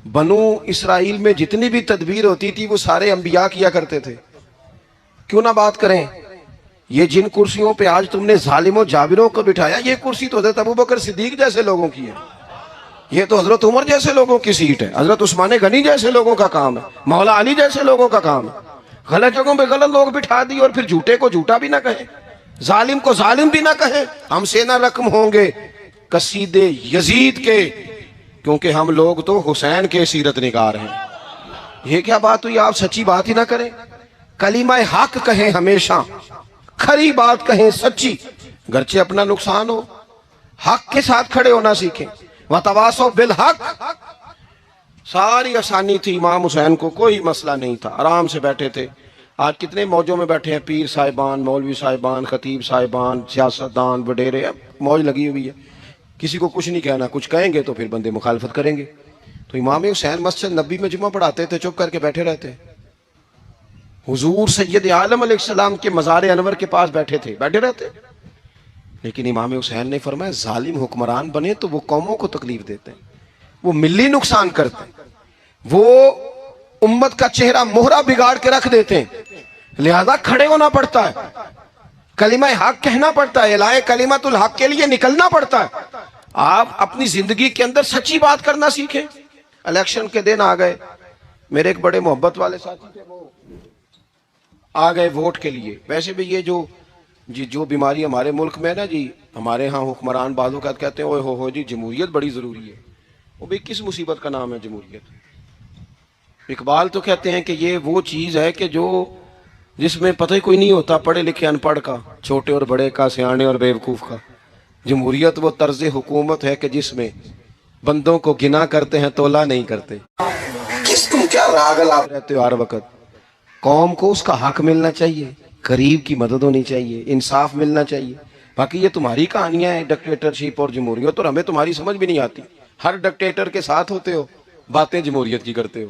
بنو اسرائیل میں جتنی بھی تدبیر ہوتی تھی وہ سارے انبیاء کیا کرتے تھے. کیوں نہ بات کریں؟ یہ جن کرسیوں پہ آج تم نے ظالموں جابروں کو بٹھایا, یہ کرسی تو حضرت ابوبکر صدیق جیسے لوگوں کی ہے, یہ تو حضرت عمر جیسے لوگوں کی سیٹ ہے, حضرت عثمان غنی جیسے لوگوں کا کام ہے, مولا علی جیسے لوگوں کا کام ہے. غلط جگہوں پہ غلط لوگ بٹھا دی اور پھر جھوٹے کو جھوٹا بھی نہ کہیں, ظالم کو ظالم بھی نہ کہیں. ہم سے نہ رقم ہوں گے قصید یزید کے, کیونکہ ہم لوگ تو حسین کے سیرت نگار ہیں. یہ کیا بات ہوئی؟ آپ سچی بات ہی نہ کریں, کلمہ حق کہیں, ہمیشہ کھری بات کہیں, سچی, گرچہ اپنا نقصان ہو. حق کے ساتھ کھڑے ہونا سیکھیں. وَتَوَاصَوْا بِالْحَقِّ, ساری آسانی تھی، امام حسین کو کوئی مسئلہ نہیں تھا، آرام سے بیٹھے تھے۔ آج کتنے موجوں میں بیٹھے ہیں، پیر صاحبان، مولوی صاحبان، خطیب صاحبان، سیاستدان، وڈیرے، موج لگی ہوئی ہے، کسی کو کچھ نہیں کہنا، کچھ کہیں گے تو پھر بندے مخالفت کریں گے۔ تو امام حسین مسجد نبی میں جمعہ پڑھاتے تھے، چپ کر کے بیٹھے رہتے۔ حضور سید عالم علیہ السلام کے مزار انور کے پاس بیٹھے تھے، بیٹھے رہتے۔ لیکن امام حسین نے فرمایا ظالم حکمران بنے تو وہ قوموں کو تکلیف دیتے ہیں، وہ ملی نقصان کرتے ہیں، وہ امت کا چہرہ مہرہ بگاڑ کے رکھ دیتے ہیں، لہذا کھڑے ہونا پڑتا ہے، کلمہ حق کہنا پڑتا ہے، الہی کلمت الحق کے لیے نکلنا پڑتا ہے۔ آپ اپنی زندگی کے اندر سچی بات کرنا سیکھیں۔ الیکشن کے دن آ گئے، میرے ایک بڑے محبت والے ساتھی تھے، وہ آ گئے ووٹ کے لیے۔ ویسے بھی یہ جو بیماری ہمارے ملک میں نا جی، ہمارے ہاں حکمران بعضوں کا کہتے ہیں اوے ہو جی جمہوریت بڑی ضروری ہے۔ وہ بھی کس مصیبت کا نام ہے جمہوریت؟ اقبال تو کہتے ہیں کہ یہ وہ چیز ہے کہ جس میں پتہ ہی کوئی نہیں ہوتا، پڑھے لکھے ان پڑھ کا، چھوٹے اور بڑے کا، سیانے اور بیوقوف کا۔ جمہوریت وہ طرز حکومت ہے کہ جس میں بندوں کو گنا کرتے ہیں، تولا نہیں کرتے۔ تم کیا راگل آپ رہتے ہو ہر وقت؟ قوم کو اس کا حق ملنا چاہیے، غریب کی مدد ہونی چاہیے، انصاف ملنا چاہیے۔ باقی یہ تمہاری کہانیاں ہیں ڈکٹیٹرشپ اور جمہوریت، اور ہمیں تمہاری سمجھ بھی نہیں آتی۔ ہر ڈکٹیٹر کے ساتھ ہوتے ہو، باتیں جمہوریت کی کرتے ہو،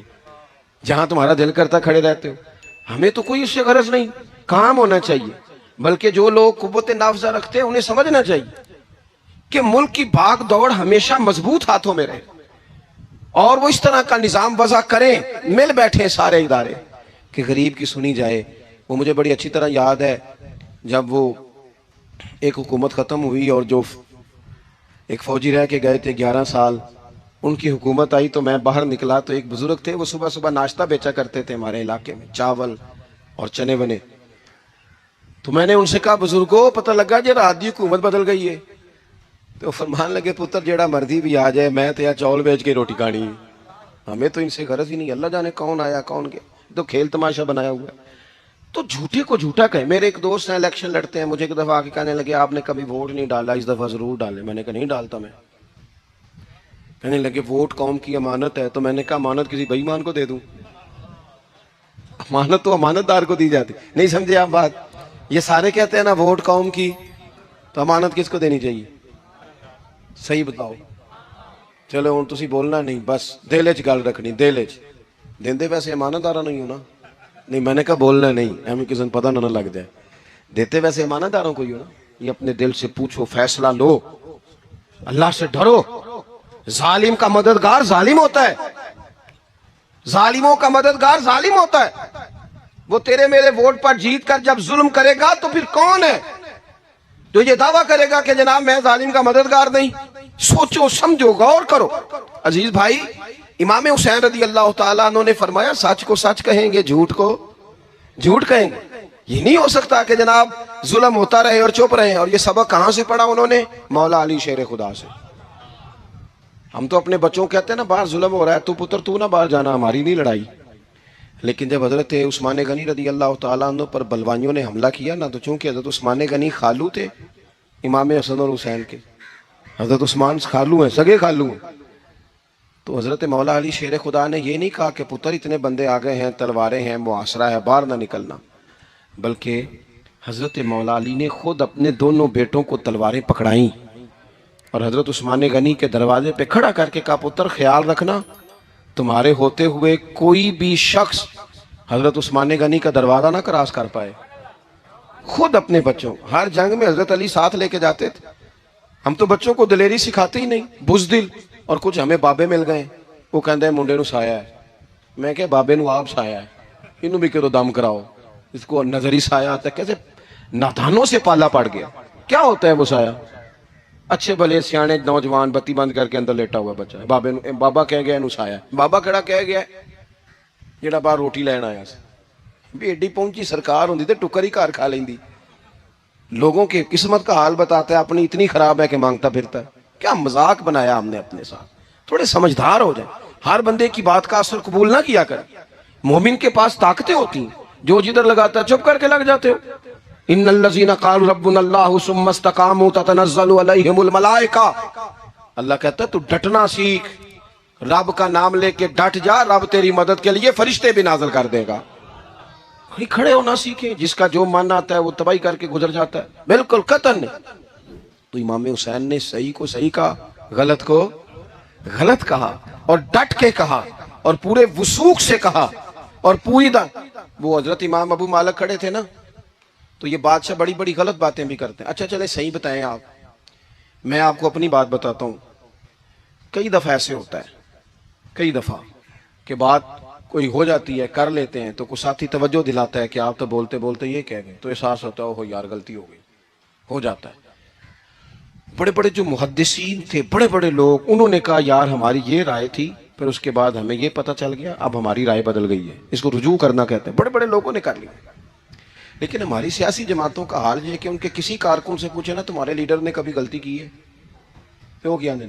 جہاں تمہارا دل کرتا کھڑے رہتے ہو۔ ہمیں تو کوئی اس سے غرض نہیں، کام ہونا چاہیے۔ بلکہ جو لوگ قوت نافذہ رکھتے ہیں انہیں سمجھنا چاہیے کہ ملک کی بھاگ دوڑ ہمیشہ مضبوط ہاتھوں میں رہے، اور وہ اس طرح کا نظام وضع کریں، مل بیٹھے سارے ادارے کہ غریب کی سنی جائے۔ وہ مجھے بڑی اچھی طرح یاد ہے، جب وہ ایک حکومت ختم ہوئی اور جو ایک فوجی رہ کے گئے تھے 11 سال، ان کی حکومت آئی تو میں باہر نکلا تو ایک بزرگ تھے، وہ صبح صبح ناشتہ بیچا کرتے تھے ہمارے علاقے میں، چاول اور چنے بنے۔ تو میں نے ان سے کہا بزرگوں پتہ لگا جی رات دی حکومت بدل گئی ہے؟ تو فرمان لگے پتر جیڑا مردی بھی آ جائے، میں تو یا چاول بیچ کے روٹی کھانی ہے، ہمیں تو ان سے غرض ہی نہیں۔ اللہ جانے کون آیا کون گیا، تو کھیل تماشا بنایا ہوا ہے۔ تو جھوٹے کو جھوٹا کہیں۔ میرے ایک دوست ہیں الیکشن لڑتے ہیں، مجھے ایک دفعہ آ کے کہنے لگے آپ نے کبھی ووٹ نہیں ڈالا، اس دفعہ ضرور ڈالیں۔ میں نے کہا نہیں ڈالتا میں۔ کہنے لگے ووٹ قوم کی امانت ہے، تو میں نے کہا امانت کسی بے ایمان کو دے دوں؟ امانت تو امانت دار کو دی جاتی، نہیں سمجھے آپ بات؟ یہ سارے کہتے ہیں نا ووٹ قوم کی، تو امانت کس کو دینی چاہیے؟ صحیح بتاؤ۔ چلو ہوں تسی بولنا نہیں، بس دل وچ گل رکھنی، دل وچ دیندے ویسے امانت دارا نہیں ہونا۔ نہیں میں نے کہا بولنا نہیں، ہمیں کسی نے پتہ نہ لگ جائے۔ دیتے ویسے امانت داروں کو ہی ہو نا۔ یہ اپنے دل سے پوچھو، فیصلہ لو، اللہ سے ڈرو۔ ظالم کا مددگار ظالم ہوتا ہے، ظالموں کا مددگار ظالم ہوتا ہے۔ وہ تیرے میرے ووٹ پر جیت کر جب ظلم کرے گا تو پھر کون ہے تو یہ دعویٰ کرے گا کہ جناب میں ظالم کا مددگار نہیں؟ سوچو سمجھو، غور کرو۔ عزیز بھائی، امام حسین رضی اللہ تعالیٰ عنہ نے فرمایا سچ کو سچ کہیں گے، جھوٹ کو جھوٹ کہیں گے۔ یہ نہیں ہو سکتا کہ جناب ظلم ہوتا رہے اور چپ رہے۔ اور یہ سبق کہاں سے پڑھا انہوں نے؟ مولا علی شیر خدا سے۔ ہم تو اپنے بچوں کو کہتے ہیں نا باہر ظلم ہو رہا ہے، تو پتر تو نہ باہر جانا، ہماری نہیں لڑائی۔ لیکن جب حضرت عثمان غنی رضی اللہ تعالیٰ عنہ پر بلوائیوں نے حملہ کیا نا، تو چونکہ حضرت عثمان غنی خالو تھے امام حسن اور حسین کے، حضرت عثمان خالو ہیں، سگے خالو ہیں، تو حضرت مولا علی شیر خدا نے یہ نہیں کہا کہ پتر اتنے بندے آ گئے ہیں، تلواریں ہیں، محاصرہ ہے، باہر نہ نکلنا، بلکہ حضرت مولا علی نے خود اپنے دونوں بیٹوں کو تلواریں پکڑائیں اور حضرت عثمان غنی کے دروازے پہ کھڑا کر کے کہا پتر خیال رکھنا تمہارے ہوتے ہوئے کوئی بھی شخص حضرت عثمان غنی کا دروازہ نہ کراس کر پائے۔ خود اپنے بچوں، ہر جنگ میں حضرت علی ساتھ لے کے جاتے تھے۔ ہم تو بچوں کو دلیری سکھاتے ہی نہیں، بزدل۔ اور کچھ ہمیں بابے مل گئے، وہ کہندے ہیں منڈے نو سایا ہے۔ میں کہ بابے نو آپ سایا ہے، انہوں بھی کدو دم کراؤ، اس کو نظری سایہ آتا ہے۔ کیسے نادانوں سے پالا پڑ گیا۔ کیا ہوتا ہے وہ سایہ؟ اچھے بھلے سیانے نوجوان بتی بند کر کے اندر لیٹا ہوا بچہ ہے، بابے نو بابا کہہ گیا انہوں سایا ہے۔ بابا کہڑا کہہ گیا جڑا باہر روٹی لین آیا سی، بھی ایڈی پہنچی سرکار ہوندی تے ٹکر ہی کار کھا لیندی۔ لوگوں کی قسمت کا حال بتاتا ہے، اپنی اتنی خراب ہے کہ مانگتا پھرتا ہے۔ کیا مذاق بنایا ہم نے اپنے ساتھ۔ تھوڑے سمجھدار ہو جائیں، ہر بندے کی بات کا اثر قبول نہ کیا کر۔ مومن کے پاس طاقتیں ہوتی ہیں، جو جدھر لگاتا ہے چپ کر کے لگ جاتے ہو۔ ان الذین قالوا ربنا اللہ ثم استقاموا تتنزل علیہم الملائکہ، اللہ کہتا ہے تو ڈٹنا سیکھ، رب کا نام لے کے ڈٹ جا, رب تیری مدد کے لیے فرشتے بھی نازل کر دے گا. کھڑے ہونا سیکھیں, جس کا جو من آتا ہے وہ تباہی کر کے گزر جاتا ہے, بالکل قطعاً نہیں. تو امام حسین نے صحیح کو صحیح کہا, غلط کو غلط کہا, اور ڈٹ کے کہا, اور پورے وثوق سے کہا, اور پوری وہ حضرت امام ابو مالک کھڑے تھے نا, تو یہ بادشاہ بڑی بڑی غلط باتیں بھی کرتے ہیں. اچھا چلے صحیح بتائیں آپ, میں آپ کو اپنی بات بتاتا ہوں. کئی دفعہ ایسے ہوتا ہے, کئی دفعہ کہ بات کوئی ہو جاتی ہے, کر لیتے ہیں, تو کوئی ساتھی توجہ دلاتا ہے کہ آپ تو بولتے بولتے یہ کہہ گئے, تو احساس ہوتا ہے ہو یار غلطی ہو گئی, ہو جاتا ہے. بڑے بڑے جو محدثین تھے, بڑے بڑے لوگ, انہوں نے کہا یار ہماری یہ رائے تھی, پھر اس کے بعد ہمیں یہ پتہ چل گیا, اب ہماری رائے بدل گئی ہے. اس کو رجوع کرنا کہتے ہیں. بڑے بڑے لوگوں نے کر لیا. لیکن ہماری سیاسی جماعتوں کا حال یہ ہے کہ ان کے کسی کارکن سے پوچھے نا تمہارے لیڈر نے کبھی غلطی کی ہے, کیوں کیا نے,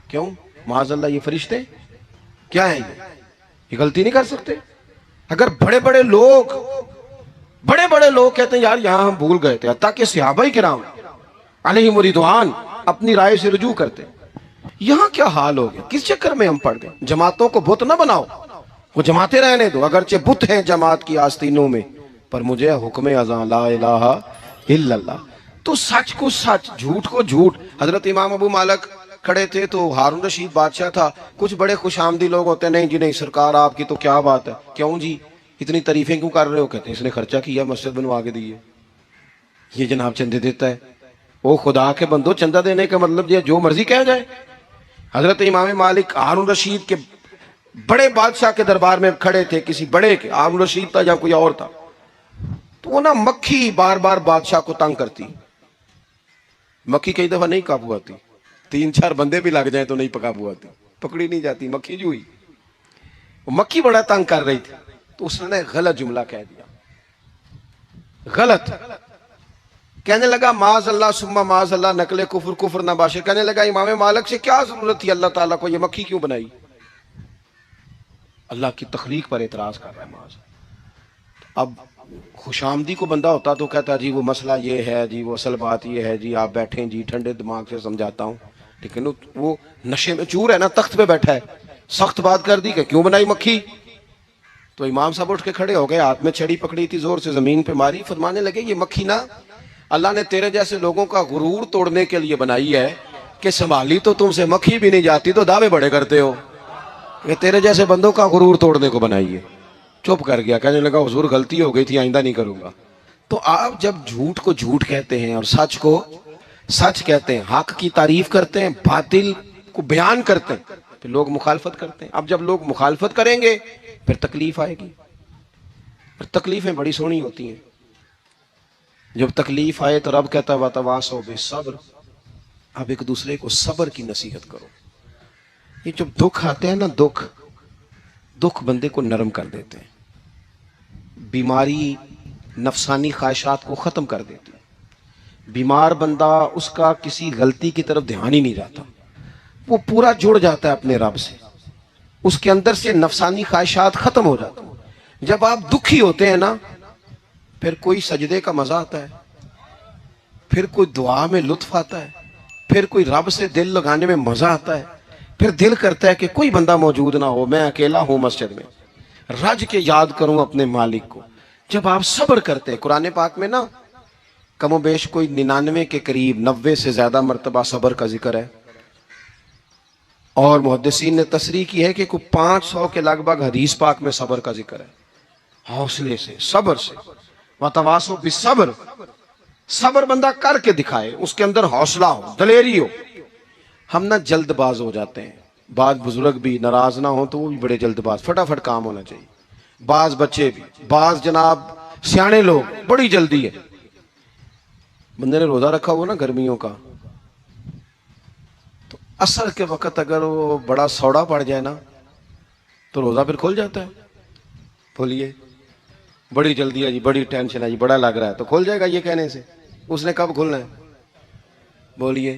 کیوں, معاذ اللہ یہ فرشتے کیا ہیں, یہ غلطی نہیں کر سکتے. اگر بڑے بڑے لوگ کہتے ہیں یار یہاں ہم بھول گئے تھے, حتیٰ کہ صحابہ کرام علیہم رضوان اپنی رائے سے رجوع کرتے, یہاں کیا حال ہو گیا, کس چکر میں ہم پڑ گئے. جماعتوں کو بت نہ بناؤ, وہ جماعتیں رہنے دو, اگرچہ بت ہیں جماعت کی آستینوں میں, پر مجھے حکم اذان لا الہ الا اللہ. تو سچ کو سچ, جھوٹ کو جھوٹ. حضرت امام ابو مالک کھڑے تھے تو ہارون رشید بادشاہ تھا. کچھ بڑے خوش آمدی لوگ ہوتے ہیں, نہیں جی نہیں سرکار آپ کی تو کیا بات ہے, کیوں جی اتنی تعریفیں کیوں کر رہے ہو, کہتے ہیں اس نے خرچہ کیا, مسجد بنوا کے دی ہے, یہ جناب چندے دیتا ہے. وہ خدا کے بندو, چندہ دینے کا مطلب یہ جو مرضی کہہ جائے. حضرت امام مالک ہارون رشید کے بڑے بادشاہ کے دربار میں کھڑے تھے, کسی بڑے کے, ہارون رشید تھا یا کوئی اور تھا, تو وہ نا مکھی بار بار بادشاہ کو تنگ کرتی. مکھی کئی دفعہ نہیں قابو آتی, 3-4 بندے بھی لگ جائیں تو نہیں قابو آتی, پکڑی نہیں جاتی مکھی جو ہوئی. وہ مکھی بڑا تنگ کر رہی تھی, تو اس نے غلط جملہ کہہ دیا, غلط کہنے لگا معاذ اللہ ثم معاذ اللہ, نقل کفر کفر نہ باشر. کہنے لگا امام مالک سے کیا ضرورت تھی اللہ تعالیٰ کو یہ مکھی کیوں بنائی, اللہ کی تخلیق پر اعتراض کر رہا ہے معاذ. اب خوش آمدی کو بندہ ہوتا تو کہتا جی وہ مسئلہ یہ ہے جی, وہ اصل بات یہ ہے جی, آپ بیٹھیں جی, ٹھنڈے دماغ سے سمجھاتا ہوں. لیکن وہ نشے میں چور ہے نا, تخت پہ بیٹھا ہے, سخت بات کر دی کہ کیوں بنائی مکھی. تو امام صاحب اٹھ کے کھڑے ہو گئے, ہاتھ میں چھڑی پکڑی تھی, زور سے زمین پہ ماری, فرمانے لگے یہ مکھی نا اللہ نے تیرے جیسے لوگوں کا غرور توڑنے کے لیے بنائی ہے کہ سنبھالی تو تم سے مکھی بھی نہیں جاتی, تو دعوے بڑے کرتے ہو, یہ تیرے جیسے بندوں کا غرور توڑنے کو بنائی ہے. چپ کر گیا, کہنے لگا حضور غلطی ہو گئی تھی, آئندہ نہیں کروں گا. تو آپ جب جھوٹ کو جھوٹ کہتے ہیں اور سچ کو سچ کہتے ہیں, حق کی تعریف کرتے ہیں, باطل کو بیان کرتے ہیں, پھر لوگ مخالفت کرتے ہیں. اب جب لوگ مخالفت کریں گے پھر تکلیف آئے گی. پھر تکلیفیں بڑی سونی ہوتی ہیں. جب تکلیف آئے تو رب کہتا ہے وَتَوَاصَوْا بِالصَّبْرِ, اب ایک دوسرے کو صبر کی نصیحت کرو. یہ جب دکھ آتے ہیں نا, دکھ بندے کو نرم کر دیتے ہیں, بیماری نفسانی خواہشات کو ختم کر دیتی ہے. بیمار بندہ, اس کا کسی غلطی کی طرف دھیان ہی نہیں جاتا, وہ پورا جڑ جاتا ہے اپنے رب سے, اس کے اندر سے نفسانی خواہشات ختم ہو جاتی ہیں. جب آپ دکھی ہوتے ہیں نا, پھر کوئی سجدے کا مزہ آتا ہے, پھر کوئی دعا میں لطف آتا ہے, پھر کوئی رب سے دل لگانے میں مزہ آتا ہے, پھر دل کرتا ہے کہ کوئی بندہ موجود نہ ہو, میں اکیلا ہوں مسجد میں, رج کے یاد کروں اپنے مالک کو. جب آپ صبر کرتے ہیں, قرآن پاک میں نا کم و بیش کوئی 99 کے قریب 90 سے زیادہ مرتبہ صبر کا ذکر ہے, اور محدثین نے تصریح کی ہے کہ کوئی 500 کے لگ بھگ حدیث پاک میں صبر کا ذکر ہے. حوصلے سے, صبر سے, وَتَوَاصَوْا بِالصَّبْرِ, صبر بندہ کر کے دکھائے, اس کے اندر حوصلہ ہو, دلیری ہو. ہم نہ جلد باز ہو جاتے ہیں, بعض بزرگ بھی ناراض نہ ہوں تو وہ بھی بڑے جلد باز, فٹافٹ کام ہونا چاہیے. بعض بچے بھی, بعض جناب سیانے لوگ, بڑی جلدی ہے. بندے نے روزہ رکھا ہوا نا گرمیوں کا, تو عصر کے وقت اگر وہ بڑا سوڑا پڑ جائے نا تو روزہ پھر کھل جاتا ہے. بولیے, بڑی جلدی ہے جی, بڑی ٹینشن ہے جی, بڑا لگ رہا ہے, تو کھل جائے گا یہ کہنے سے. اس نے کب کھلنا ہے, بولیے.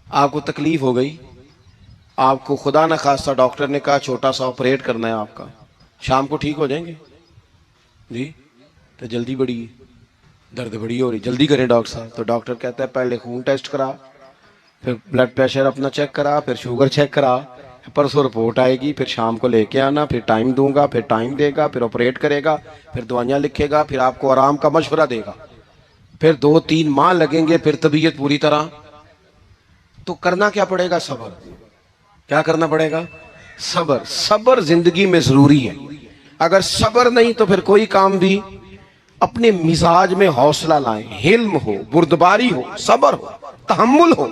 آپ کو تکلیف ہو گئی, آپ کو خدا نہ خواستہ ڈاکٹر نے کہا چھوٹا سا آپریٹ کرنا ہے آپ کا, شام کو ٹھیک ہو جائیں گے جی, تو جلدی بڑی ہے, درد بڑی ہو رہی, جلدی کریں ڈاکٹر صاحب. تو ڈاکٹر کہتا ہے پہلے خون ٹیسٹ کرا, پھر بلڈ پریشر اپنا چیک کرا، پھر شوگر چیک کرا، پرسوں رپورٹ آئے گی، پھر شام کو لے کے آنا، پھر ٹائم دوں گا، پھر ٹائم دے گا، پھر آپریٹ کرے گا، پھر دوائیاں لکھے گا، پھر آپ کو آرام کا مشورہ دے گا، پھر 2-3 ماہ لگیں گے، پھر طبیعت پوری طرح۔ تو کرنا کیا پڑے گا؟ صبر۔ کیا کرنا پڑے گا؟ صبر۔ صبر زندگی میں ضروری ہے۔ اگر صبر نہیں تو پھر کوئی کام بھی، اپنے مزاج میں حوصلہ لائیں، حلم ہو، بردباری ہو، صبر ہو، تحمل ہو۔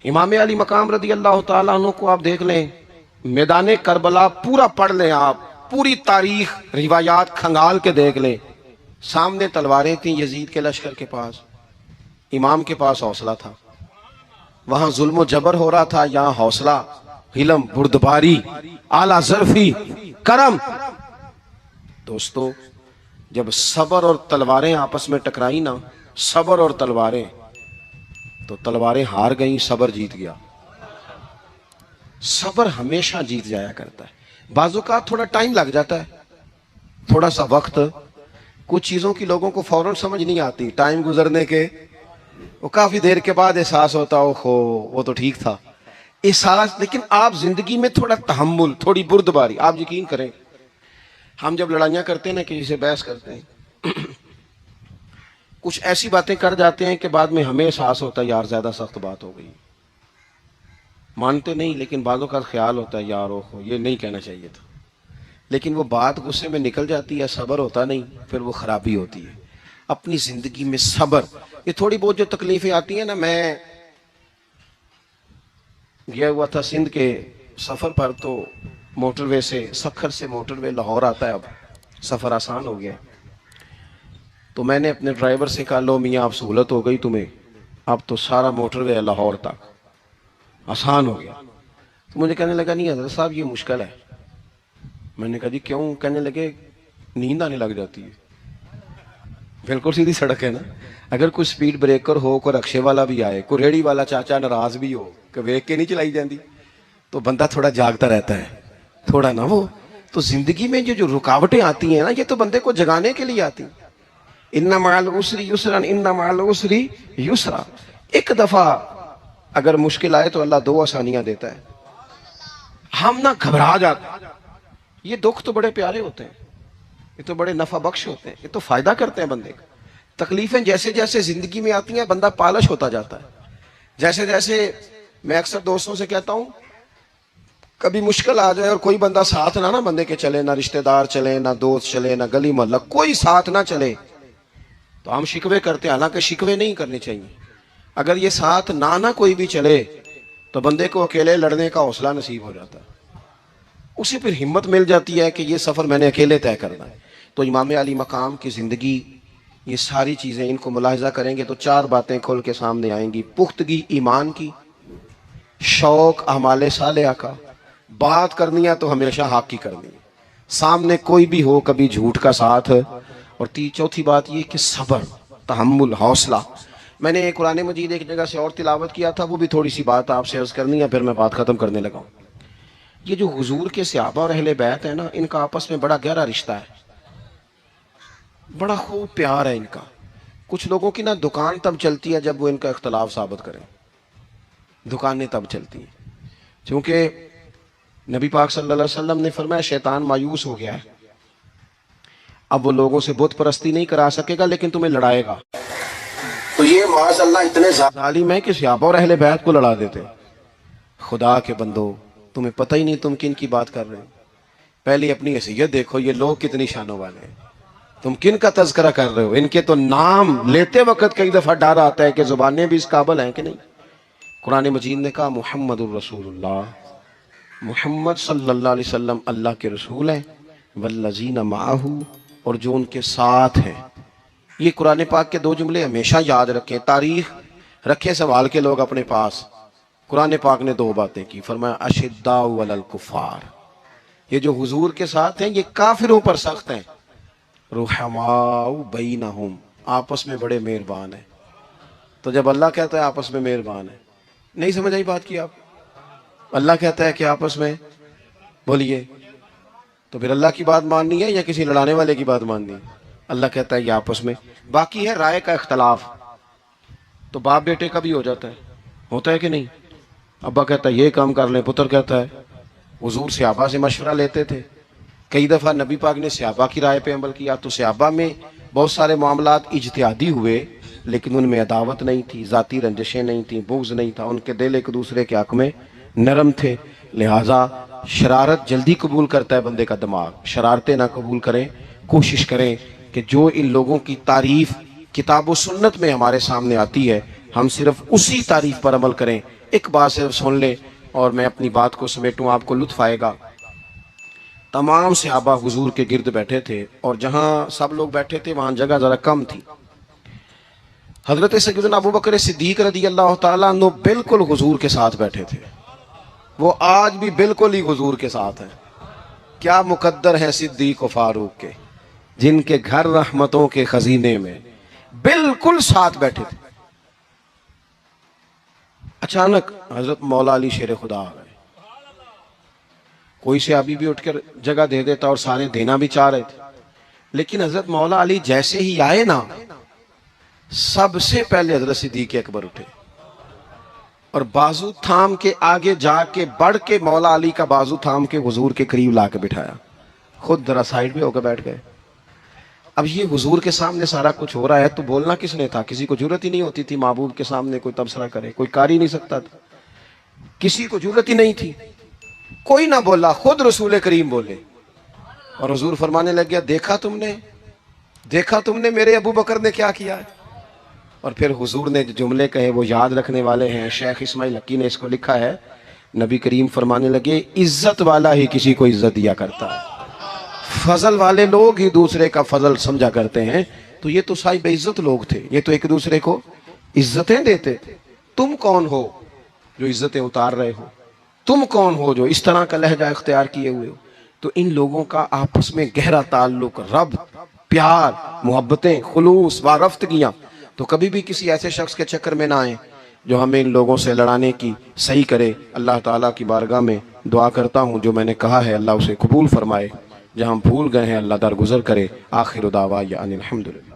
امام علی مقام رضی اللہ تعالیٰ عنہ کو آپ دیکھ لیں، میدان کربلا پورا پڑھ لیں، آپ پوری تاریخ روایات کھنگال کے دیکھ لیں، سامنے تلواریں تھیں یزید کے لشکر کے پاس، امام کے پاس حوصلہ تھا۔ وہاں ظلم و جبر ہو رہا تھا، یہاں حوصلہ، حلم، بردباری، اعلیٰ ظرفی، کرم۔ دوستو، جب صبر اور تلواریں آپس میں ٹکرائی نا، صبر اور تلواریں، تو تلواریں ہار گئیں، صبر جیت گیا۔ صبر ہمیشہ جیت جایا کرتا ہے۔ بعض اوقات تھوڑا ٹائم لگ جاتا ہے، تھوڑا سا وقت، کچھ چیزوں کی لوگوں کو فوراً سمجھ نہیں آتی، ٹائم گزرنے کے وہ کافی دیر کے بعد احساس ہوتا ہو وہ تو ٹھیک تھا احساس۔ لیکن آپ زندگی میں تھوڑا تحمل، تھوڑی بردباری، آپ یقین کریں، ہم جب لڑائیاں کرتے ہیں نا، کسی سے بحث کرتے ہیں، کچھ ایسی باتیں کر جاتے ہیں کہ بعد میں ہمیں احساس ہوتا ہے یار زیادہ سخت بات ہو گئی، مانتے نہیں، لیکن بعضوں کا خیال ہوتا ہے یار اوہو یہ نہیں کہنا چاہیے تھا، لیکن وہ بات غصے میں نکل جاتی ہے، صبر ہوتا نہیں، پھر وہ خرابی ہوتی ہے۔ اپنی زندگی میں صبر، یہ تھوڑی بہت جو تکلیفیں آتی ہیں نا، میں گیا ہوا تھا سندھ کے سفر پر، تو موٹر وے سے، سکھر سے موٹر وے لاہور آتا ہے، اب سفر آسان ہو گیا، تو میں نے اپنے ڈرائیور سے کہا لو میاں اب سہولت ہو گئی تمہیں، اب تو سارا موٹر وے لاہور تک آسان ہو گیا۔ تو مجھے کہنے لگا نہیں حضرت صاحب یہ مشکل ہے۔ میں نے کہا جی کیوں؟ کہنے لگے نیند آنے لگ جاتی ہے۔ بالکل سیدھی سڑک ہے نا، اگر کوئی سپیڈ بریکر ہو، کوئی رکشے والا بھی آئے، کوئی ریڑی والا چاچا ناراض بھی ہو کہ ویک کے نہیں چلائی جاندی، تو بندہ تھوڑا جاگتا رہتا ہے، تھوڑا نا وہ۔ تو زندگی میں جو رکاوٹیں آتی ہیں نا، یہ تو بندے کو جگانے کے لیے آتی ہیں۔ ان مع العسر یسرا، ان مع العسر یسرا۔ ایک دفعہ اگر مشکل آئے تو اللہ 2 آسانیاں دیتا ہے، ہم نہ گھبرا جاتے ہیں۔ یہ دکھ تو بڑے پیارے ہوتے ہیں، یہ تو بڑے نفع بخش ہوتے ہیں، یہ تو فائدہ کرتے ہیں بندے کا۔ تکلیفیں جیسے جیسے زندگی میں آتی ہیں بندہ پالش ہوتا جاتا ہے۔ جیسے جیسے میں اکثر دوستوں سے کہتا ہوں، کبھی مشکل آ جائے اور کوئی بندہ ساتھ نہ بندے کے چلے، نہ رشتہ دار چلے، نہ دوست چلے، نہ گلی محلہ کوئی ساتھ نہ چلے، تو ہم شکوے کرتے ہیں، حالانکہ شکوے نہیں کرنے چاہیے۔ اگر یہ ساتھ نہ کوئی بھی چلے تو بندے کو اکیلے لڑنے کا حوصلہ نصیب ہو جاتا ہے، اسے پھر ہمت مل جاتی ہے کہ یہ سفر میں نے اکیلے طے کرنا ہے۔ تو امام علی مقام کی زندگی، یہ ساری چیزیں ان کو ملاحظہ کریں گے تو 4 باتیں کھل کے سامنے آئیں گی۔ پختگی ایمان کی، شوق اعمال صالحہ کا، بات کرنی ہے تو ہمیشہ حق کی کرنی ہے، سامنے کوئی بھی ہو کبھی جھوٹ کا ساتھ، اور چوتھی بات یہ کہ صبر، تحمل، حوصلہ۔ میں نے قرآن مجید ایک جگہ سے اور تلاوت کیا تھا، وہ بھی تھوڑی سی بات آپ سے عرض کرنی ہے، پھر میں بات ختم کرنے لگا ہوں۔ یہ جو حضور کے صحابہ اور اہل بیت ہیں نا، ان کا آپس میں بڑا گہرا رشتہ ہے، بڑا خوب پیار ہے ان کا۔ کچھ لوگوں کی نا دکان تب چلتی ہے جب وہ ان کا اختلاف ثابت کریں، دکانیں تب چلتی ہیں، چونکہ نبی پاک صلی اللہ علیہ وسلم نے فرمایا شیطان مایوس ہو گیا ہے، اب وہ لوگوں سے بت پرستی نہیں کرا سکے گا لیکن تمہیں لڑائے گا۔ تو یہ معاذ اللہ اتنے ظالم ہیں کہ صحابہ اور اہل بیت کو لڑا دیتے۔ خدا کے بندو، تمہیں پتہ ہی نہیں تم کن کی بات کر رہے ہیں، پہلے اپنی حیثیت دیکھو، یہ لوگ کتنی شانوں والے ہیں، تم کن کا تذکرہ کر رہے ہو؟ ان کے تو نام لیتے وقت کئی دفعہ ڈر آتا ہے کہ زبانیں بھی اس قابل ہیں کہ نہیں۔ قرآن مجید نے کہا محمد الرسول اللہ، محمد صلی اللہ علیہ وسلم اللہ کے رسول ہیں، والذین معہ، اور جو ان کے ساتھ ہیں۔ یہ قرآن پاک کے 2 جملے ہمیشہ یاد رکھیں، تاریخ رکھے سوال کے لوگ اپنے پاس۔ قرآن پاک نے 2 باتیں کی، فرمایا اشداء علی الکفار، یہ جو حضور کے ساتھ ہیں یہ کافروں پر سخت ہیں، رحماء بینہم، آپس میں بڑے مہربان ہیں۔ تو جب اللہ کہتا ہے آپس میں مہربان ہے، نہیں سمجھ آئی بات کی آپ؟ اللہ کہتا ہے کہ آپس میں، بولیے، تو پھر اللہ کی بات ماننی ہے یا کسی لڑانے والے کی بات ماننی ہے؟ اللہ کہتا ہے یہ آپس میں۔ باقی ہے رائے کا اختلاف، تو باپ بیٹے کا بھی ہو جاتا ہے، ہوتا ہے کہ نہیں؟ ابا کہتا ہے یہ کام کر لیں، پتر کہتا ہے. حضور صحابہ سے مشورہ لیتے تھے. کئی دفعہ نبی پاک نے صحابہ کی رائے پہ عمل کیا، تو صحابہ میں بہت سارے معاملات اجتہادی ہوئے، لیکن ان میں عداوت نہیں تھی، ذاتی رنجشیں نہیں تھیں، بغض نہیں تھا، ان کے دل ایک دوسرے کے حق میں نرم تھے. لہٰذا شرارت جلدی قبول کرتا ہے بندے کا دماغ، شرارتیں نہ قبول کریں. کوشش کریں کہ جو ان لوگوں کی تعریف کتاب و سنت میں ہمارے سامنے آتی ہے ہم صرف اسی تعریف پر عمل کریں. ایک بات صرف سن لیں اور میں اپنی بات کو سمیٹوں، آپ کو لطف آئے گا. تمام صحابہ حضور کے گرد بیٹھے تھے، اور جہاں سب لوگ بیٹھے تھے وہاں جگہ ذرا کم تھی. حضرت سیدنا ابو بکر صدیق رضی اللہ تعالیٰ عنہ بالکل حضور کے ساتھ بیٹھے تھے. وہ آج بھی بالکل ہی حضور کے ساتھ ہیں. کیا مقدر ہیں صدیق و فاروق کے، جن کے گھر رحمتوں کے خزینے میں بالکل ساتھ بیٹھے تھے. اچانک حضرت مولا علی شیر خدا آ گئے. کوئی صحابی بھی اٹھ کر جگہ دے دیتا اور سارے دینا بھی چاہ رہے تھے، لیکن حضرت مولا علی جیسے ہی آئے نا، سب سے پہلے حضرت صدیق اکبر اٹھے اور بازو تھام کے آگے جا کے بڑھ کے مولا علی کا بازو تھام کے حضور کے قریب لا کے بٹھایا. خود ذرا سائیڈ پہ ہو کے بیٹھ گئے. اب یہ حضور کے سامنے سارا کچھ ہو رہا ہے تو بولنا کس نے تھا؟ کسی کو جرت ہی نہیں ہوتی تھی محبوب کے سامنے کوئی تبصرہ کرے، کوئی کر ہی نہیں سکتا تھا، کسی کو جرت ہی نہیں تھی. کوئی نہ بولا، خود رسول کریم بولے اور حضور فرمانے لگ گیا، دیکھا تم نے میرے ابو بکر نے کیا کیا ہے. اور پھر حضور نے جو جملے کہے وہ یاد رکھنے والے ہیں. شیخ اسماعیل حقی نے اس کو لکھا ہے. نبی کریم فرمانے لگے، عزت والا ہی کسی کو عزت دیا کرتا ہے، فضل والے لوگ ہی دوسرے کا فضل سمجھا کرتے ہیں. تو یہ تو صاحب عزت لوگ تھے، یہ تو ایک دوسرے کو عزتیں دیتے تھے. تم کون ہو جو عزتیں اتار رہے ہو؟ تم کون ہو جو اس طرح کا لہجہ اختیار کیے ہوئے ہو؟ تو ان لوگوں کا آپس میں گہرا تعلق، رب، پیار، محبتیں، خلوص، وارفتگیاں. تو کبھی بھی کسی ایسے شخص کے چکر میں نہ آئیں جو ہمیں ان لوگوں سے لڑانے کی صحیح کرے. اللہ تعالیٰ کی بارگاہ میں دعا کرتا ہوں جو میں نے کہا ہے اللہ اسے قبول فرمائے، جہاں ہم بھول گئے ہیں اللہ درگزر کرے. آخر دعوانا ان الحمدللہ.